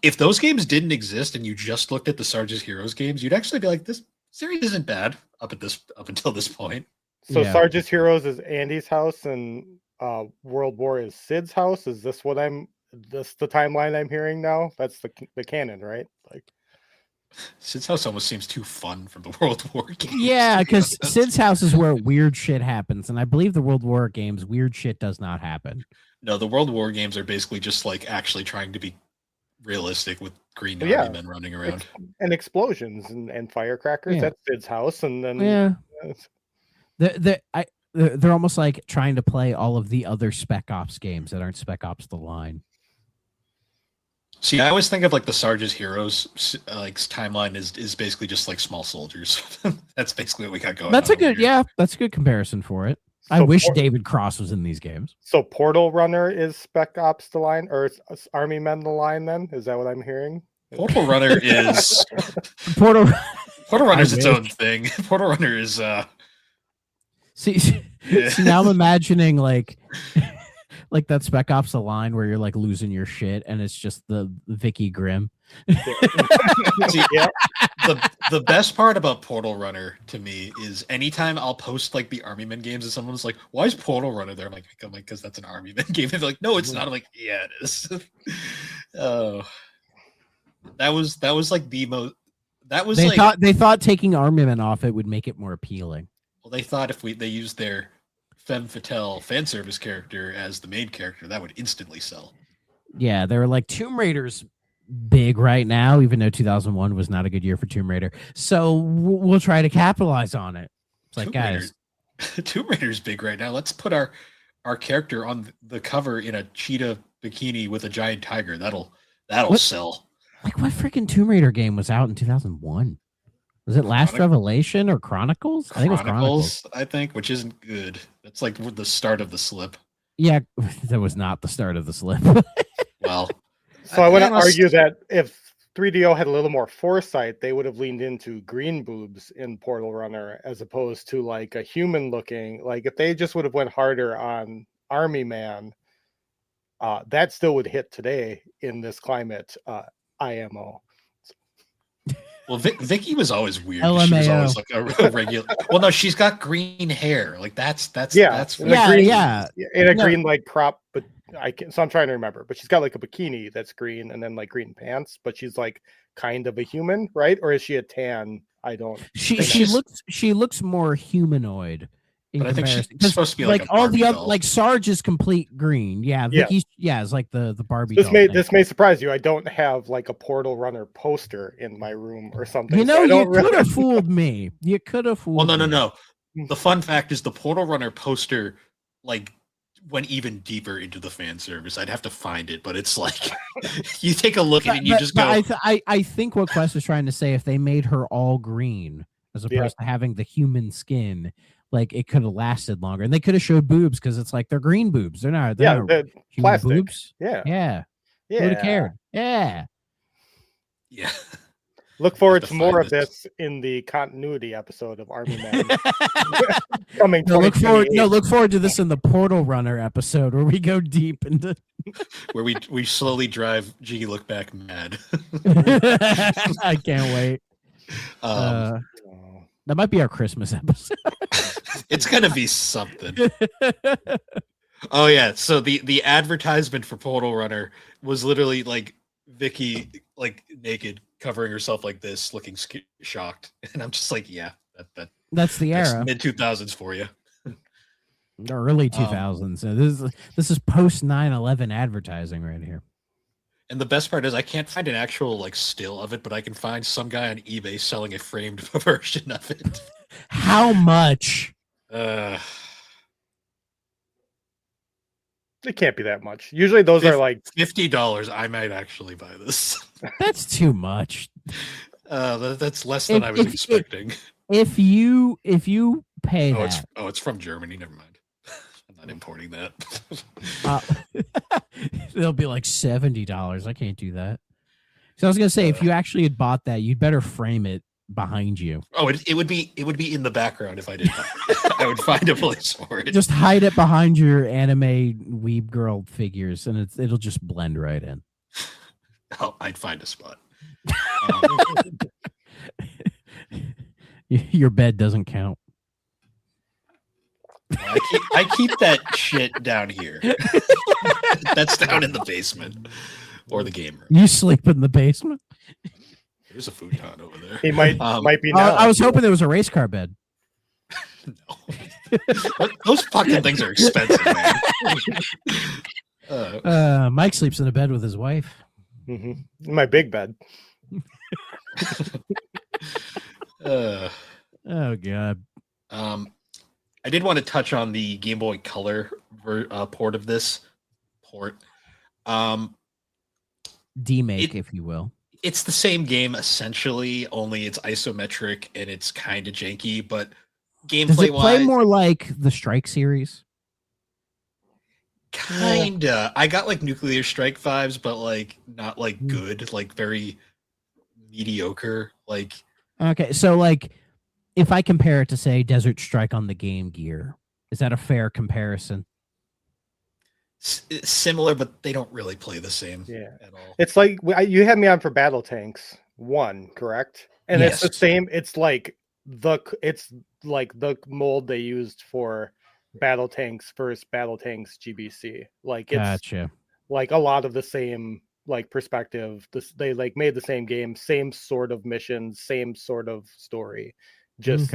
Speaker 4: if those games didn't exist and you just looked at the Sarge's Heroes games, you'd actually be like, this series isn't bad up until this point.
Speaker 6: So
Speaker 5: Yeah.
Speaker 6: Sarge's Heroes is Andy's house and World War is Sid's house. Is this what this the timeline I'm hearing now? That's the canon, right? Like
Speaker 4: Sid's house almost seems too fun for the World War games.
Speaker 5: Yeah, because Sid's house is where weird shit happens, and I believe the World War games, weird shit does not happen.
Speaker 4: No, the World War games are basically just like actually trying to be realistic with green army men running around.
Speaker 6: And explosions and firecrackers.
Speaker 5: Yeah.
Speaker 6: That's Sid's house. And then
Speaker 5: they're almost like trying to play all of the other Spec Ops games that aren't Spec Ops The Line.
Speaker 4: See, I always think of like the Sarge's Heroes like timeline is basically just like small soldiers. That's basically what we got going.
Speaker 5: That's
Speaker 4: on
Speaker 5: a good,
Speaker 4: here.
Speaker 5: that's a good comparison for it. I
Speaker 6: So
Speaker 5: wish David Cross was in these games.
Speaker 6: So Portal Runner is Spec Ops The Line, or is Army Men The Line? Then is that what I'm hearing?
Speaker 4: Portal Runner is
Speaker 5: Portal
Speaker 4: Runner is its own thing. Portal Runner is
Speaker 5: see now I'm imagining like that Spec Ops The Line where you're like losing your shit and it's just the Vicky Grimm.
Speaker 4: See, the best part about Portal Runner to me is anytime I'll post like the Army Men games and someone's like, why is Portal Runner there? I'm like, because that's an Army Men game. And they're like, no, it's not. I'm like, yeah, it is. Oh, that was like the most. That was
Speaker 5: They thought taking Army Men off it would make it more appealing.
Speaker 4: Well, they thought if they used their femme fatale fan service character as the main character, that would instantly sell.
Speaker 5: Yeah, they were like Tomb Raider's big right now, even though 2001 was not a good year for Tomb Raider. So we'll try to capitalize on it. It's like, guys,
Speaker 4: Tomb Raider's big right now. Let's put our character on the cover in a cheetah bikini with a giant tiger. That'll sell.
Speaker 5: Like, what freaking Tomb Raider game was out in 2001? Was it Last Revelation or Chronicles? I think it was Chronicles.
Speaker 4: I think, which isn't good. That's like the start of the slip.
Speaker 5: Yeah, that was not the start of the slip.
Speaker 4: Well,
Speaker 6: so I want to argue that if 3DO had a little more foresight, they would have leaned into green boobs in Portal Runner as opposed to like a human looking. Like if they just would have went harder on Army Man, that still would hit today in this climate. IMO.
Speaker 4: Well, Vicky was always weird.
Speaker 5: LMAO.
Speaker 4: She was always like a regular. Well, no, she's got green hair. Like that's
Speaker 6: in a green like crop. But so I'm trying to remember. But she's got like a bikini that's green and then like green pants. But she's like kind of a human, right? Or is she a tan? I don't.
Speaker 5: She looks more humanoid.
Speaker 4: But I think she's supposed to be like
Speaker 5: all the other, like Sarge is complete green. Yeah, Vicky's it's like the Barbie.
Speaker 6: This may surprise you. I don't have like a Portal Runner poster in my room or something.
Speaker 5: You know, you could have fooled me. You could have fooled.
Speaker 4: Well, no. The fun fact is the Portal Runner poster like went even deeper into the fan service. I'd have to find it, but it's like you take a look at it and you just go.
Speaker 5: I think what Quest was trying to say, if they made her all green as opposed to having the human skin, like it could have lasted longer, and they could have showed boobs because it's like they're green boobs. They're not. They're not
Speaker 6: plastic
Speaker 5: boobs.
Speaker 6: Yeah.
Speaker 5: Who would have cared? Yeah.
Speaker 6: Look forward to more of this in the continuity episode of Army Men. Coming.
Speaker 5: Look forward to this in the Portal Runner episode where we go deep into
Speaker 4: where we slowly drive Jiggy Look Back mad.
Speaker 5: I can't wait. That might be our Christmas episode.
Speaker 4: It's gonna be something. Oh yeah, so the advertisement for Portal Runner was literally like Vicky like naked, covering herself like this, looking shocked, and I'm just like, yeah,
Speaker 5: that's the era,
Speaker 4: mid 2000s for you,
Speaker 5: the early 2000s. So this is post 9/11 advertising right here.
Speaker 4: And the best part is I can't find an actual like still of it, but I can find some guy on eBay selling a framed version of it.
Speaker 5: How much?
Speaker 6: It can't be that much. Usually those are like
Speaker 4: $50. I might actually buy this.
Speaker 5: That's too much.
Speaker 4: That's less than I was expecting.
Speaker 5: If you pay
Speaker 4: it's from Germany. Never mind. I'm not importing that.
Speaker 5: It'll be like $70. I can't do that. So I was gonna say, if you actually had bought that, you'd better frame it behind you.
Speaker 4: Oh, it would be in the background if I did. I would find a place for it.
Speaker 5: Just hide it behind your anime weeb girl figures, and it'll just blend right in.
Speaker 4: Oh, I'd find a spot.
Speaker 5: Your bed doesn't count.
Speaker 4: I keep that shit down here. That's down in the basement or the game room.
Speaker 5: You sleep in the basement?
Speaker 4: There's a futon over there.
Speaker 6: He might be now.
Speaker 5: I was hoping there was a race car bed.
Speaker 4: No. Those fucking things are expensive, man.
Speaker 5: Mike sleeps in a bed with his wife.
Speaker 6: In my big bed.
Speaker 5: Oh god.
Speaker 4: I did want to touch on the Game Boy Color port of this port.
Speaker 5: Demake, if you will.
Speaker 4: It's the same game essentially, only it's isometric and it's kind of janky, but gameplay
Speaker 5: Does it play
Speaker 4: wise,
Speaker 5: more like the Strike series?
Speaker 4: Kinda. I got like Nuclear Strike vibes, but like not like good, like very mediocre. Like
Speaker 5: okay, so like if I compare it to say Desert Strike on the Game Gear, is that a fair comparison?
Speaker 4: Similar, but they don't really play the same. At all.
Speaker 6: It's like you had me on for Battle Tanks 1, correct? And
Speaker 4: Yes.
Speaker 6: it's the same. It's like the mold they used for Battle Tanks first Battle Tanks GBC. Like it's
Speaker 5: Gotcha.
Speaker 6: like a lot of the same like perspective. They like made the same game, same sort of missions, same sort of story, just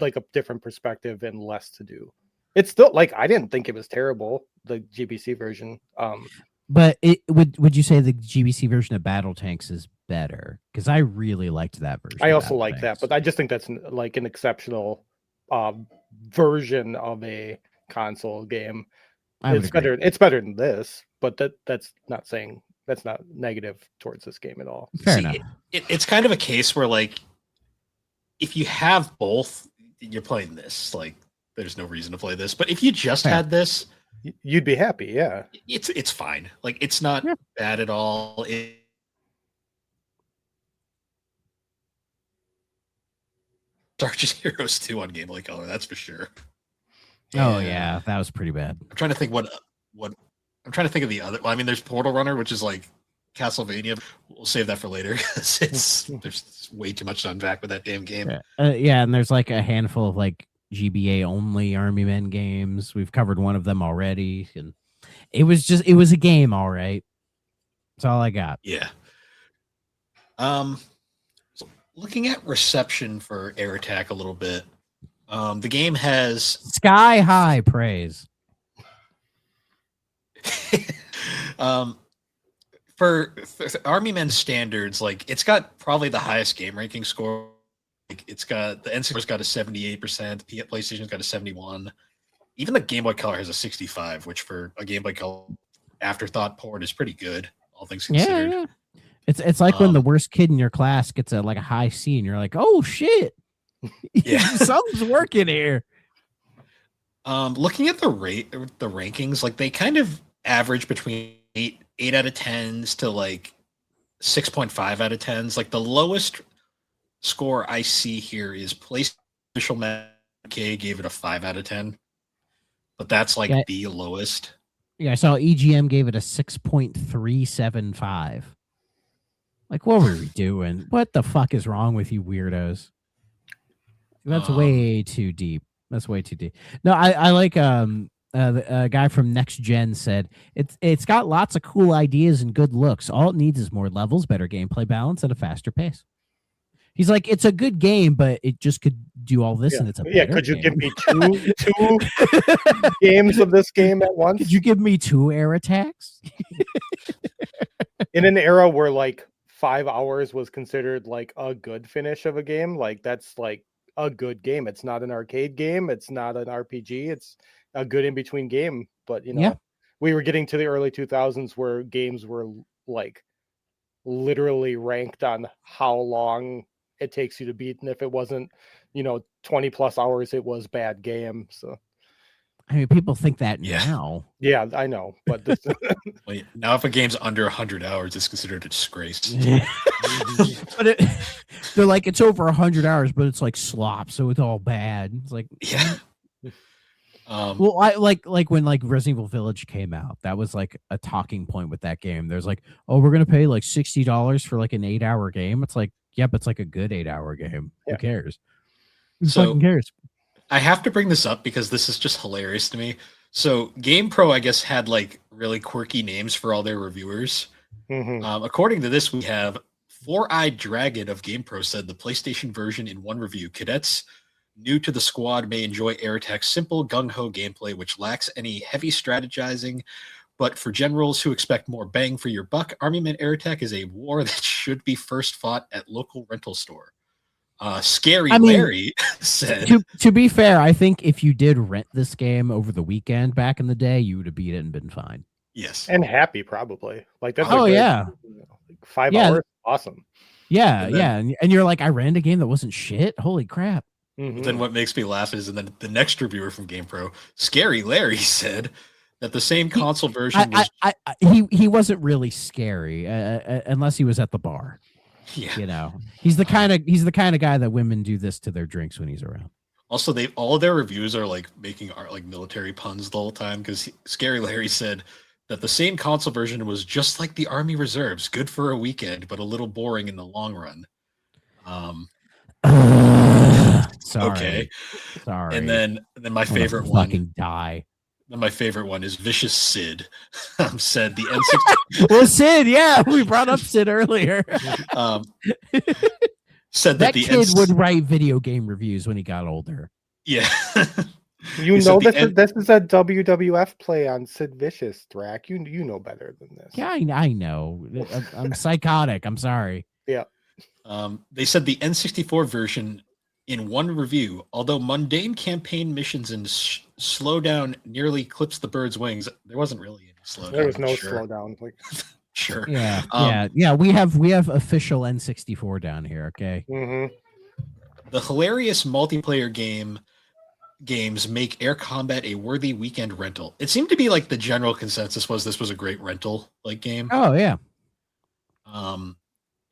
Speaker 6: like a different perspective and less to do. It's still like I didn't think it was terrible, the GBC version.
Speaker 5: But would you say the GBC version of Battle Tanks is better? Because I really liked that version.
Speaker 6: I also like that, but I just think that's like an exceptional version of a console game. It's better. It's better than this, but that's not saying that's not negative towards this game at all.
Speaker 5: Fair enough.
Speaker 4: It's kind of a case where like if you have both, you're playing this. Like there's no reason to play this. But if you just had this,
Speaker 6: you'd be happy. Yeah,
Speaker 4: it's fine. Like it's not bad at all. Darkest Heroes 2 on Game Boy Color, that's for sure.
Speaker 5: Oh yeah, that was pretty bad.
Speaker 4: I'm trying to think what I'm trying to think of the other. Well, I mean, there's Portal Runner, which is like Castlevania. We'll save that for later because there's way too much to unpack with that damn game.
Speaker 5: Yeah, and there's like a handful of like GBA only Army Men games. We've covered one of them already, and it was a game, all right. That's all I got.
Speaker 4: Yeah. So looking at reception for Air Attack a little bit, the game has
Speaker 5: sky high praise.
Speaker 4: For Army Men standards, like it's got probably the highest game ranking score. Like it's got the N64's got a 78%, PlayStation's got a 71. Even the Game Boy Color has a 65, which for a Game Boy Color afterthought port is pretty good, all things considered.
Speaker 5: Yeah. It's like when the worst kid in your class gets a high C, and you're like, oh shit,
Speaker 4: yeah,
Speaker 5: something's working here.
Speaker 4: Looking at the rankings, like they kind of average between 8 out of 10s to like 6.5 out of 10s. Like the lowest score I see here is PlayStation Official K gave it a 5 out of 10, but that's like the lowest.
Speaker 5: Yeah, I saw EGM gave it a 6.375. Like, what were we doing? What the fuck is wrong with you weirdos? That's way too deep. That's way too deep. No, I like the guy from Next Gen said it's got lots of cool ideas and good looks. All it needs is more levels, better gameplay balance, and a faster pace. He's like, it's a good game, but it just could do all this, and it's a better
Speaker 6: Could you
Speaker 5: game.
Speaker 6: give me two games of this game at once?
Speaker 5: Could you give me 2 Air Attacks?
Speaker 6: In an era where like 5 hours was considered like a good finish of a game, like that's like a good game. It's not an arcade game. It's not an RPG. It's a good in between game. But you know, we were getting to the early 2000s where games were like literally ranked on how long it takes you to beat, and if it wasn't 20 plus hours, it was bad game. So
Speaker 5: I mean, people think that now.
Speaker 6: Yeah, I know, but
Speaker 4: Wait, now if a game's under 100 hours, it's considered a disgrace.
Speaker 5: But they're like, it's over 100 hours, but it's like slop, so it's all bad. It's like, Well, I like when like Resident Evil Village came out, that was like a talking point with that game. There's like, oh, we're gonna pay like $60 for like an 8-hour game. It's like, yeah, but it's like a good 8-hour game.
Speaker 6: Yeah.
Speaker 5: Who cares? Who
Speaker 4: So-
Speaker 5: fucking cares?
Speaker 4: I have to bring this up because this is just hilarious to me. So GamePro, I guess, had like really quirky names for all their reviewers.
Speaker 6: Mhm.
Speaker 4: According to this, we have Four-Eyed Dragon of GamePro said the PlayStation version in one review. Cadets new to the squad may enjoy Air Attack's simple gung-ho gameplay, which lacks any heavy strategizing. But for generals who expect more bang for your buck, Army Men Air Attack is a war that should be first fought at local rental store. Scary Larry said,
Speaker 5: To be fair, I think if you did rent this game over the weekend back in the day, you would have beat it and been fine.
Speaker 4: yes.
Speaker 6: And happy probably. Like that's
Speaker 5: Oh, yeah.
Speaker 6: 5
Speaker 5: Yeah.
Speaker 6: hours. Awesome.
Speaker 5: Yeah,
Speaker 4: And then-
Speaker 5: yeah. And you're like, I ran a game that wasn't shit. Holy crap.
Speaker 6: Mhm.
Speaker 4: Then what makes me laugh is, and then the next reviewer from GamePro, Scary Larry, said that the same console version was
Speaker 5: He wasn't really scary unless he was at the bar.
Speaker 4: yeah.
Speaker 5: You know, he's the kind of guy that women do this to their drinks when he's around.
Speaker 4: Also, all of their reviews are like making art like military puns the whole time because Scary Larry said that the same console version was just like the Army Reserves, good for a weekend, but a little boring in the long run.
Speaker 5: Sorry.
Speaker 4: Okay.
Speaker 5: Sorry.
Speaker 4: And then my
Speaker 5: I wanna
Speaker 4: favorite one.
Speaker 5: fucking die.
Speaker 4: Then my favorite one is Vicious Sid. Said the N60
Speaker 5: Well, Sid, yeah, we brought up Sid earlier.
Speaker 4: said that
Speaker 5: That
Speaker 4: the
Speaker 5: kid would write video game reviews when he got older.
Speaker 4: yeah.
Speaker 6: You
Speaker 4: He said
Speaker 6: know
Speaker 4: the
Speaker 6: this is a WWF play on Sid Vicious, Thrak. You know better than this.
Speaker 5: Yeah, I know. I'm psychotic. I'm sorry.
Speaker 4: They said the N64 version in one review, although mundane campaign missions and slowdown nearly clips the bird's wings, there wasn't really any slowdown.
Speaker 6: There was no
Speaker 4: sure.
Speaker 6: slowdown. Like
Speaker 4: Sure.
Speaker 5: Yeah, yeah. We have official N64 down here. Okay.
Speaker 4: The hilarious multiplayer games make air combat a worthy weekend rental. It seemed to be like the general consensus was this was a great rental like game.
Speaker 5: Oh yeah.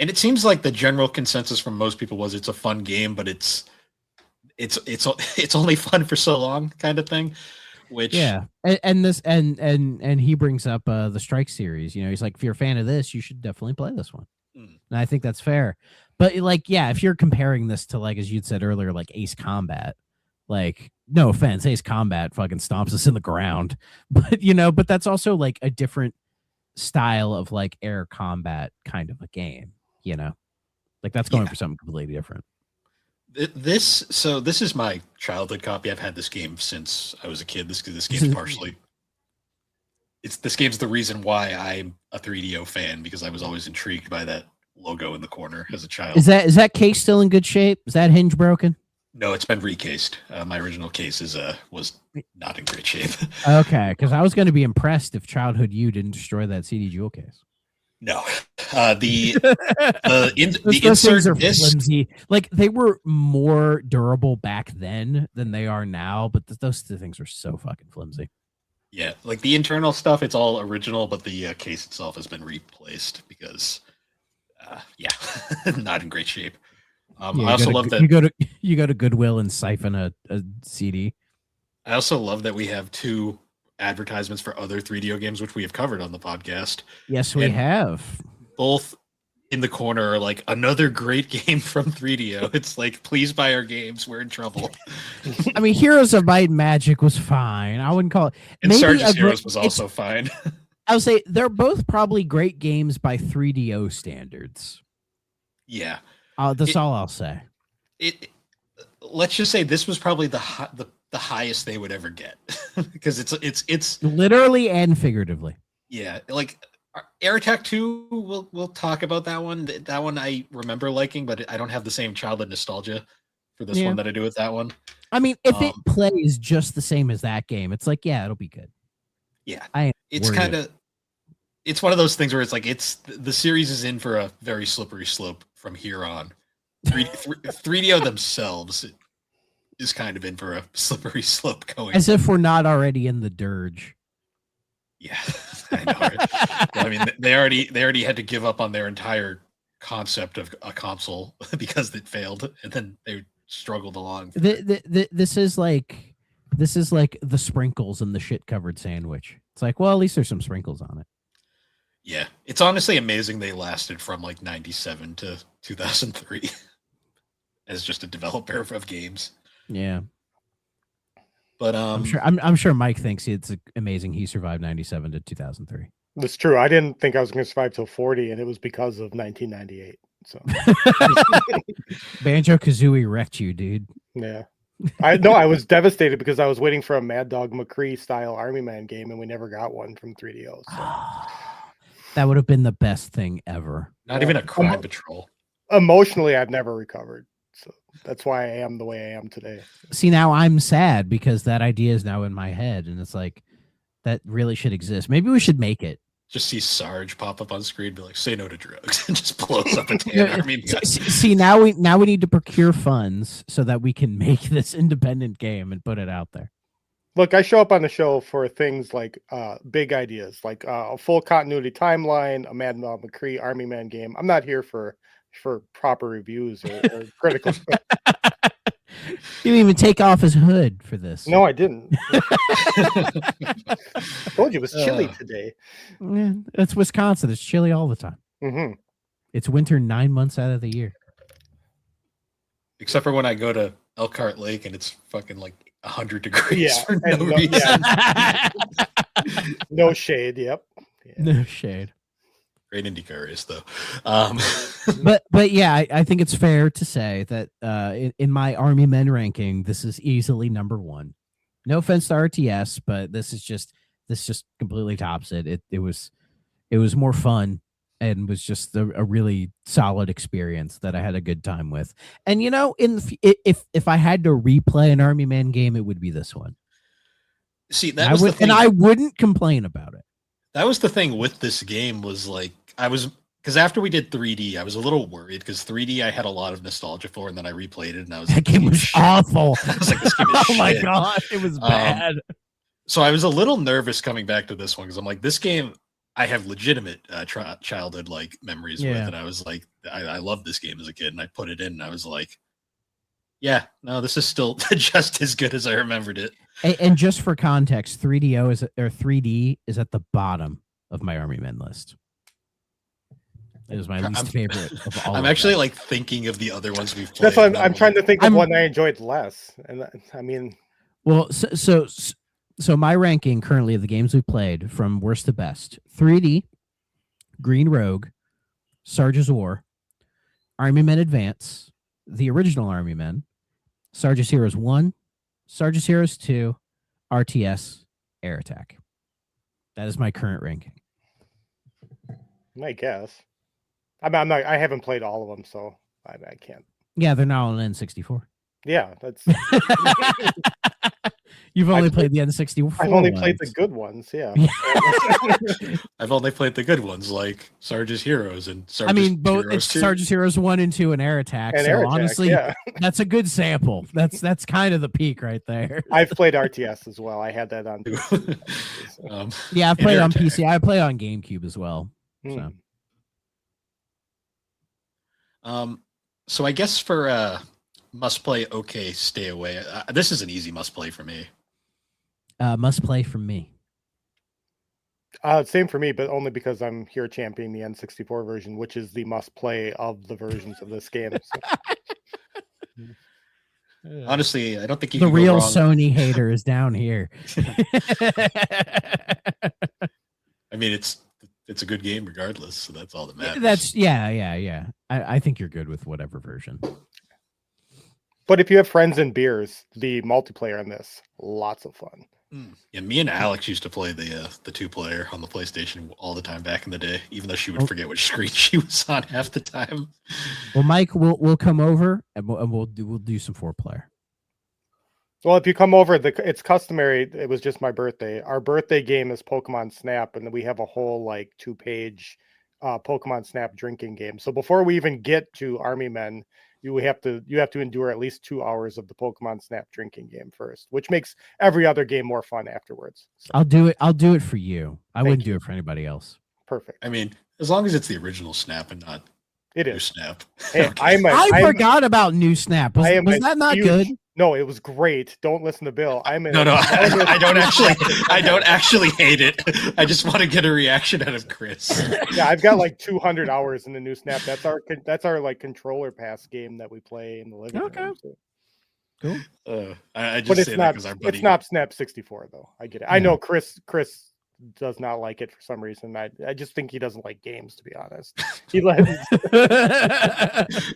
Speaker 4: And it seems like the general consensus from most people was it's a fun game, but it's only fun for so long, kind of thing. Which
Speaker 5: Yeah, and he brings up the Strike series. You know, he's like, if you're a fan of this, you should definitely play this one. And I think that's fair. But like, yeah, if you're comparing this to like, as you'd said earlier, like Ace Combat, like, no offense, Ace Combat fucking stomps us in the ground. But but that's also like a different style of like air combat kind of a game. Like that's going for something completely different.
Speaker 4: This is my childhood copy. I've had this game since I was a kid. This game's partially. This game's the reason why I'm a 3DO fan, because I was always intrigued by that logo in the corner as a child.
Speaker 5: Is that case still in good shape? Is that hinge broken?
Speaker 4: No, it's been recased. My original case was not in great shape.
Speaker 5: Okay, because I was going to be impressed if Childhood U didn't destroy that CD jewel case.
Speaker 4: No, the
Speaker 5: Those
Speaker 4: insert
Speaker 5: things are
Speaker 4: disc.
Speaker 5: flimsy. Like they were more durable back then than they are now, but those two things are so fucking flimsy.
Speaker 4: Yeah, like the internal stuff, it's all original, but the case itself has been replaced because, not in great shape. I also love that
Speaker 5: you go to Goodwill and siphon a CD.
Speaker 4: I also love that we have two advertisements for other 3DO games, which we have covered on the podcast.
Speaker 5: Yes, we have.
Speaker 4: Both in the corner are like another great game from 3DO. It's like, please buy our games. We're in trouble.
Speaker 5: I mean, Heroes of Might and Magic was fine. I wouldn't call it.
Speaker 4: And Sergeant's Heroes was also fine.
Speaker 5: I would say they're both probably great games by 3DO standards.
Speaker 4: Yeah.
Speaker 5: That's all I'll say.
Speaker 4: Let's just say this was probably the highest they would ever get because it's
Speaker 5: literally and figuratively.
Speaker 4: Yeah, like Air Attack 2, we'll talk about that one. That one I remember liking, but I don't have the same childhood nostalgia for this one that I do with that one.
Speaker 5: I mean, if it plays just the same as that game, it's like, yeah, it'll be good.
Speaker 4: Yeah,
Speaker 5: it's
Speaker 4: one of those things where it's like the series is in for a very slippery slope from here on. 3DO themselves is kind of in for a slippery slope going.
Speaker 5: As if we're not already in the dirge.
Speaker 4: Yeah, I know. Right? Well, I mean, they already had to give up on their entire concept of a console because it failed, and then they struggled along.
Speaker 5: This is like This is like the sprinkles in the shit covered sandwich. It's like, well, at least there's some sprinkles on it.
Speaker 4: Yeah, it's honestly amazing they lasted from like 97 to 2003 as just a developer of games.
Speaker 5: Yeah.
Speaker 4: But
Speaker 5: I'm sure Mike thinks it's amazing he survived 97 to 2003.
Speaker 6: That's true. I didn't think I was going to survive till 40, and it was because of 1998. So
Speaker 5: Banjo-Kazooie wrecked you, dude.
Speaker 6: yeah. I know I was devastated because I was waiting for a Mad Dog McCree style Army Man game, and we never got one from 3DO. So.
Speaker 5: That would have been the best thing ever.
Speaker 4: not even a crime patrol.
Speaker 6: Emotionally, I've never recovered. So that's why I am the way I am today.
Speaker 5: See, now I'm sad because that idea is now in my head, and it's like, that really should exist. Maybe we should make it.
Speaker 4: Just see Sarge pop up on screen, be like, "Say no to drugs," and just blows up a tan army.
Speaker 5: See, now we need to procure funds so that we can make this independent game and put it out there.
Speaker 6: Look, I show up on the show for things like big ideas, like a full continuity timeline, a Mad Dog McCree Army Man game. I'm not here for proper reviews or critical stuff.
Speaker 5: He didn't even take off his hood for this.
Speaker 6: No, I didn't. I told you it was chilly today.
Speaker 5: Yeah, that's Wisconsin. It's chilly all the time.
Speaker 6: Mm-hmm.
Speaker 5: It's winter 9 months out of the year.
Speaker 4: Except for when I go to Elkhart Lake and it's fucking like 100 degrees
Speaker 6: Yeah,
Speaker 4: for no reason.
Speaker 6: No shade. Yep. Yeah.
Speaker 5: No shade.
Speaker 4: Great IndyCar race, though.
Speaker 5: But yeah, I think it's fair to say that in my Army Men ranking, this is easily number one. No offense to RTS, but this just completely tops it. It was more fun and was just a really solid experience that I had a good time with. And you know, if I had to replay an Army Man game, it would be this one.
Speaker 4: See, that was the thing.
Speaker 5: And I wouldn't complain about it.
Speaker 4: That was the thing with this game was like, because after we did 3D, I was a little worried because 3D I had a lot of nostalgia for, and then I replayed it and I was
Speaker 5: that
Speaker 4: like,
Speaker 5: game was awful.
Speaker 4: I was like, this game is
Speaker 5: oh my
Speaker 4: shit.
Speaker 5: god, it was bad.
Speaker 4: So I was a little nervous coming back to this one because I'm like, this game I have legitimate childhood like memories with, and I was like, I loved this game as a kid, and I put it in, and I was like, yeah, no, this is still just as good as I remembered it.
Speaker 5: And just for context, 3D is at the bottom of my Army Men list. It was my least favorite of all.
Speaker 4: I'm actually like thinking of the other ones we've played.
Speaker 6: That's why I'm trying to think of one I enjoyed less. And I mean,
Speaker 5: well, so my ranking currently of the games we've played from worst to best: 3D, Green Rogue, Sarge's War, Army Men Advance, the original Army Men, Sarge's Heroes 1, Sarge's Heroes 2, RTS, Air Attack. That is my current ranking.
Speaker 6: I guess. I haven't played all of them, so I can't.
Speaker 5: Yeah, they're now on N64.
Speaker 6: Yeah, that's.
Speaker 5: You've only played the N64.
Speaker 6: I've only played the good ones. Yeah.
Speaker 4: I've only played the good ones like Sarge's Heroes and Sarge's
Speaker 5: both
Speaker 4: Heroes
Speaker 5: it's
Speaker 4: 2.
Speaker 5: Sarge's Heroes 1 and 2 and Air Attack.
Speaker 6: And
Speaker 5: so
Speaker 6: Air Attack,
Speaker 5: honestly,
Speaker 6: yeah.
Speaker 5: that's a good sample. That's kind of the peak right there.
Speaker 6: I've played RTS as well. I had that on.
Speaker 5: Yeah, I've played
Speaker 4: Air
Speaker 5: on
Speaker 4: Attack.
Speaker 5: PC. I play on GameCube as well. So.
Speaker 4: So I guess for must play, okay, stay away. This is an easy must play for me.
Speaker 5: Must play from me.
Speaker 6: Same for me, but only because I'm here championing the N64 version, which is the must play of the versions of this game. So.
Speaker 4: Honestly, I don't think you
Speaker 5: The
Speaker 4: can
Speaker 5: real
Speaker 4: go wrong.
Speaker 5: Sony hater is down here.
Speaker 4: I mean, it's a good game regardless, so that's all that matters.
Speaker 5: That's yeah. I think you're good with whatever version.
Speaker 6: But if you have friends and beers, the multiplayer on this, lots of fun.
Speaker 4: Yeah, me and Alex used to play the 2-player on the PlayStation all the time back in the day, even though she would forget which screen she was on half the time.
Speaker 5: Well, Mike, we'll come over and we'll do some 4-player.
Speaker 6: Well, if you come over, it's customary. It was just my birthday. Our birthday game is Pokemon Snap, and then we have a whole 2-page Pokemon Snap drinking game. So before we even get to Army Men, you have to endure at least 2 hours of the Pokemon Snap drinking game first, which makes every other game more fun afterwards. So,
Speaker 5: I'll do it for you. I wouldn't do it for anybody else.
Speaker 6: perfect.
Speaker 4: I mean, as long as it's the original Snap and not
Speaker 6: It
Speaker 4: new
Speaker 6: is.
Speaker 4: Snap.
Speaker 6: Hey,
Speaker 4: Okay.
Speaker 5: I forgot about New Snap. Was that not good?
Speaker 6: No, it was great. Don't listen to Bill. I'm in.
Speaker 4: No, I don't actually hate it. I just want to get a reaction out of Chris.
Speaker 6: Yeah, I've got like 200 hours in the new Snap. That's our like controller pass game that we play in the living room. So.
Speaker 5: Cool.
Speaker 4: I just
Speaker 6: But
Speaker 4: say
Speaker 6: it's
Speaker 4: that
Speaker 6: not.
Speaker 4: because our buddy.
Speaker 6: It's not Snap 64 though. I get it. I know Chris does not like it for some reason. I just think he doesn't like games, to be honest. He likes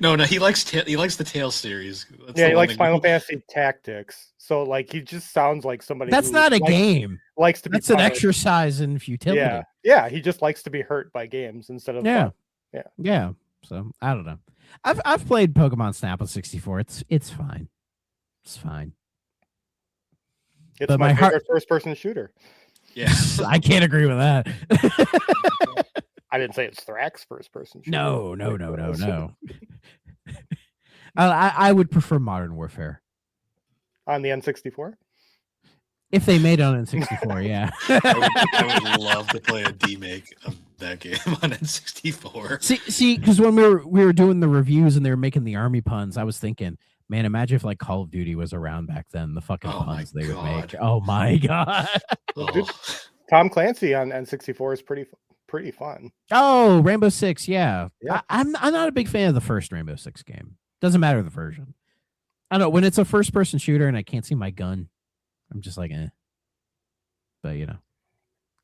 Speaker 4: No, he likes the Tales series. That's
Speaker 6: he likes Final Fantasy Tactics. So like he just sounds like somebody.
Speaker 5: That's not a game.
Speaker 6: Likes to be.
Speaker 5: That's an exercise in futility.
Speaker 6: Yeah. He just likes to be hurt by games instead of fun.
Speaker 5: Yeah. So I don't know. I've played Pokemon Snap on 64. It's fine. It's fine.
Speaker 6: It's
Speaker 5: but
Speaker 6: my favorite first-person shooter.
Speaker 5: Yeah, I can't agree with that.
Speaker 6: I didn't say it's Thrax first-person shooter.
Speaker 5: No. I would prefer Modern Warfare
Speaker 6: on the N64.
Speaker 5: If they made it on N64, yeah.
Speaker 4: I would love to play a demake of that game on N64.
Speaker 5: See, because when we were doing the reviews and they were making the army puns, I was thinking, man, imagine if like Call of Duty was around back then. The fucking puns they would make. Oh my god.
Speaker 6: Dude, Tom Clancy on N64 is pretty fun.
Speaker 5: Oh, Rainbow Six, yeah. I'm not a big fan of the first Rainbow Six game. Doesn't matter the version. I don't know, when it's a first person shooter and I can't see my gun, I'm just like, eh. But you know,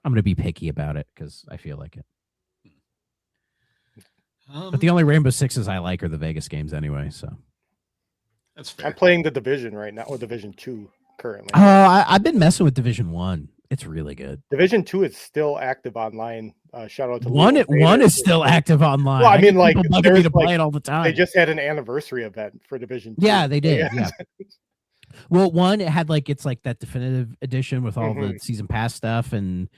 Speaker 5: I'm gonna be picky about it because I feel like it. But the only Rainbow Sixes I like are the Vegas games anyway, so
Speaker 4: that's fair.
Speaker 6: I'm playing the Division right now, or Division 2 currently.
Speaker 5: Oh, I've been messing with Division 1. It's really good.
Speaker 6: Division 2 is still active online. Shout out to
Speaker 5: one is still active online.
Speaker 6: Well, I mean, like
Speaker 5: people bugging me to play it all the time.
Speaker 6: They just had an anniversary event for Division 2.
Speaker 5: Yeah, they did. Yeah. Well, one, it had it's like that definitive edition with all the season pass stuff, and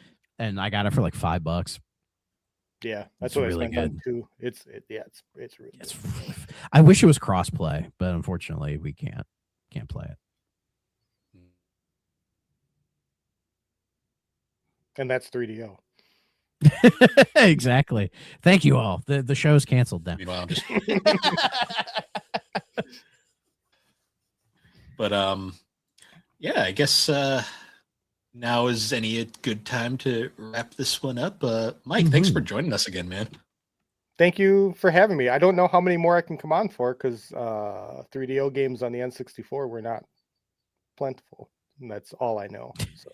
Speaker 5: I got it for like $5.
Speaker 6: Yeah, that's
Speaker 5: it's
Speaker 6: what
Speaker 5: really
Speaker 6: I spent
Speaker 5: good.
Speaker 6: on too. It's really
Speaker 5: good. I wish it was crossplay, but unfortunately we can't play it.
Speaker 6: And that's 3DO.
Speaker 5: Exactly. Thank you all. The show's canceled now.
Speaker 4: Meanwhile, I'm just But yeah, I guess now is any good time to wrap this one up. Mike, thanks for joining us again, man.
Speaker 6: Thank you for having me. I don't know how many more I can come on for because 3DO games on the N64 were not plentiful. And that's all I know. So.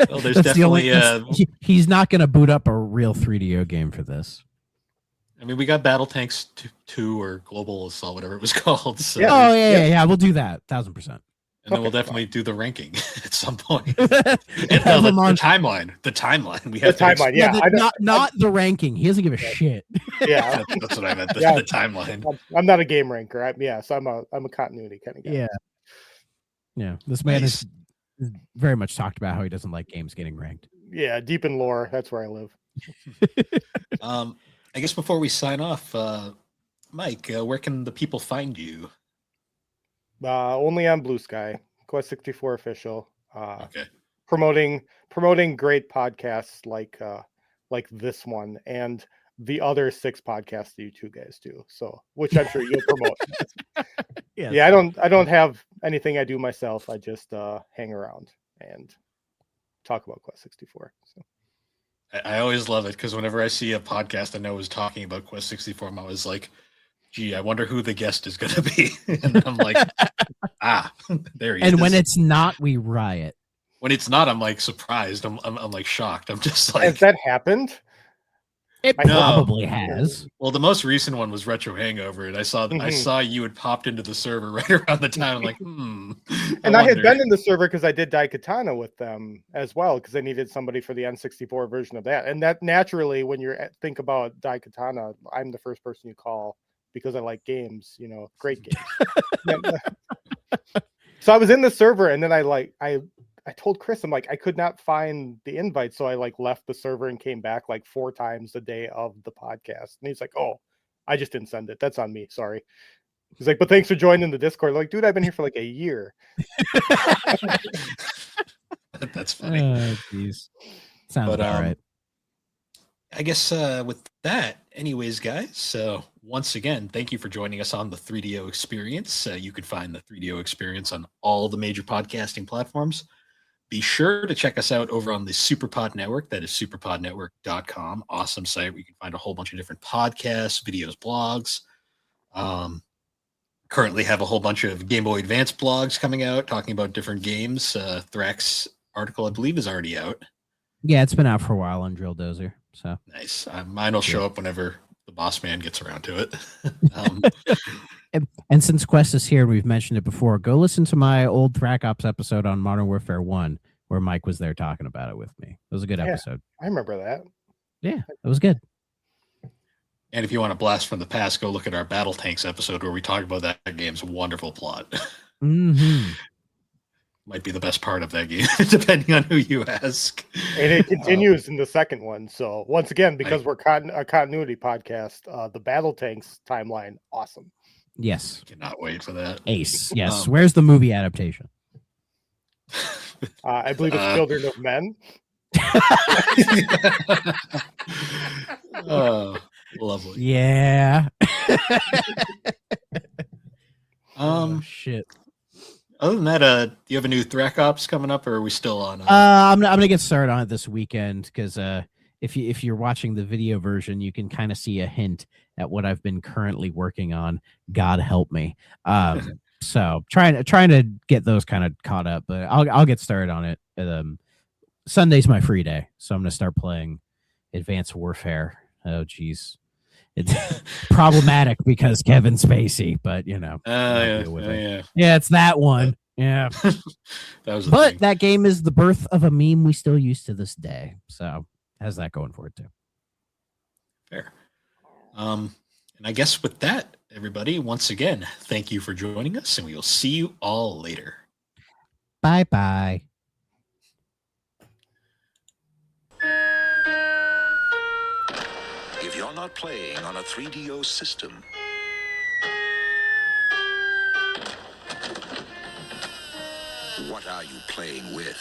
Speaker 4: Well, there's definitely
Speaker 5: he's not going to boot up a real 3DO game for this.
Speaker 4: I mean, we got Battle Tanks 2 or Global Assault, whatever it was called. So.
Speaker 5: Yeah. We'll do that 1,000%.
Speaker 4: And then we'll definitely do the ranking at some point. And the timeline. The timeline. We have
Speaker 6: the timeline. Yeah,
Speaker 5: not the ranking. He doesn't give a shit.
Speaker 6: Yeah,
Speaker 4: that's what I meant. The timeline.
Speaker 6: I'm not a game ranker. So I'm a continuity kind of guy.
Speaker 5: Yeah. This man is very much talked about how he doesn't like games getting ranked.
Speaker 6: Yeah, deep in lore. That's where I live.
Speaker 4: I guess before we sign off, Mike, where can the people find you?
Speaker 6: Only on Blue Sky, Quest64Official.
Speaker 4: Okay.
Speaker 6: Promoting great podcasts like this one and the other 6 podcasts that you two guys do. So, which I'm sure you'll promote. Yeah, I don't have anything I do myself. I just hang around and talk about Quest64. So.
Speaker 4: I always love it because whenever I see a podcast I know is talking about Quest64, I'm always like, gee, I wonder who the guest is going to be. And then I'm like, there he is.
Speaker 5: And when it's not, we riot.
Speaker 4: When it's not, I'm like surprised. I'm like shocked. I'm just like,
Speaker 6: has that happened?
Speaker 5: It probably has.
Speaker 4: Well, the most recent one was Retro Hangover, and I saw you had popped into the server right around the time. I'm like,
Speaker 6: And I had been in the server because I did Daikatana with them as well because they needed somebody for the N64 version of that. And that naturally, when you think about Daikatana, I'm the first person you call because I like games, great games. So I was in the server, and then I told Chris, I'm like, I could not find the invite. So I left the server and came back 4 times the day of the podcast. And he's like, oh, I just didn't send it. That's on me. Sorry. He's like, but thanks for joining the Discord. Like, dude, I've been here for a year.
Speaker 4: That's funny.
Speaker 5: Jeez. Sounds about right.
Speaker 4: I guess with that, anyways, guys, so once again, thank you for joining us on the 3DO Experience. You can find the 3DO Experience on all the major podcasting platforms. Be sure to check us out over on the Superpod Network. That is superpodnetwork.com. Awesome site where you can find a whole bunch of different podcasts, videos, blogs. Currently have a whole bunch of Game Boy Advance blogs coming out talking about different games. Thrax article, I believe, is already out.
Speaker 5: Yeah, it's been out for a while on Drill Dozer. So
Speaker 4: nice. Mine will show up whenever the boss man gets around to it.
Speaker 5: And since Quest is here, and we've mentioned it before, go listen to my old Thrack Ops episode on Modern Warfare 1, where Mike was there talking about it with me. It was a good episode.
Speaker 6: I remember that.
Speaker 5: Yeah, it was good.
Speaker 4: And if you want to blast from the past, go look at our Battle Tanks episode where we talk about that game's wonderful plot.
Speaker 5: Mm-hmm.
Speaker 4: Might be the best part of that game, depending on who you ask.
Speaker 6: And it continues in the second one. So once again, because we're a continuity podcast, the Battle Tanks timeline, awesome.
Speaker 5: Yes.
Speaker 4: Cannot wait for that.
Speaker 5: Ace. Yes. Where's the movie adaptation?
Speaker 6: I believe it's Children of Men.
Speaker 4: Oh, lovely.
Speaker 5: Yeah.
Speaker 4: Shit. Other than that, do you have a new Thrack Ops coming up, or are we still on?
Speaker 5: I'm gonna get started on it this weekend because if you're watching the video version, you can kind of see a hint at what I've been currently working on. God help me. So trying to get those kind of caught up, but I'll get started on it. Sunday's my free day, so I'm gonna start playing Advanced Warfare. Oh geez, it's problematic because Kevin Spacey, but you know, yeah, it's that one. Yeah, that game is the birth of a meme we still use to this day. So has that going for it too.
Speaker 4: Fair. And I guess with that, everybody, once again, thank you for joining us, and we will see you all later.
Speaker 5: Bye bye.
Speaker 2: If you're not playing on a 3DO system, what are you playing with?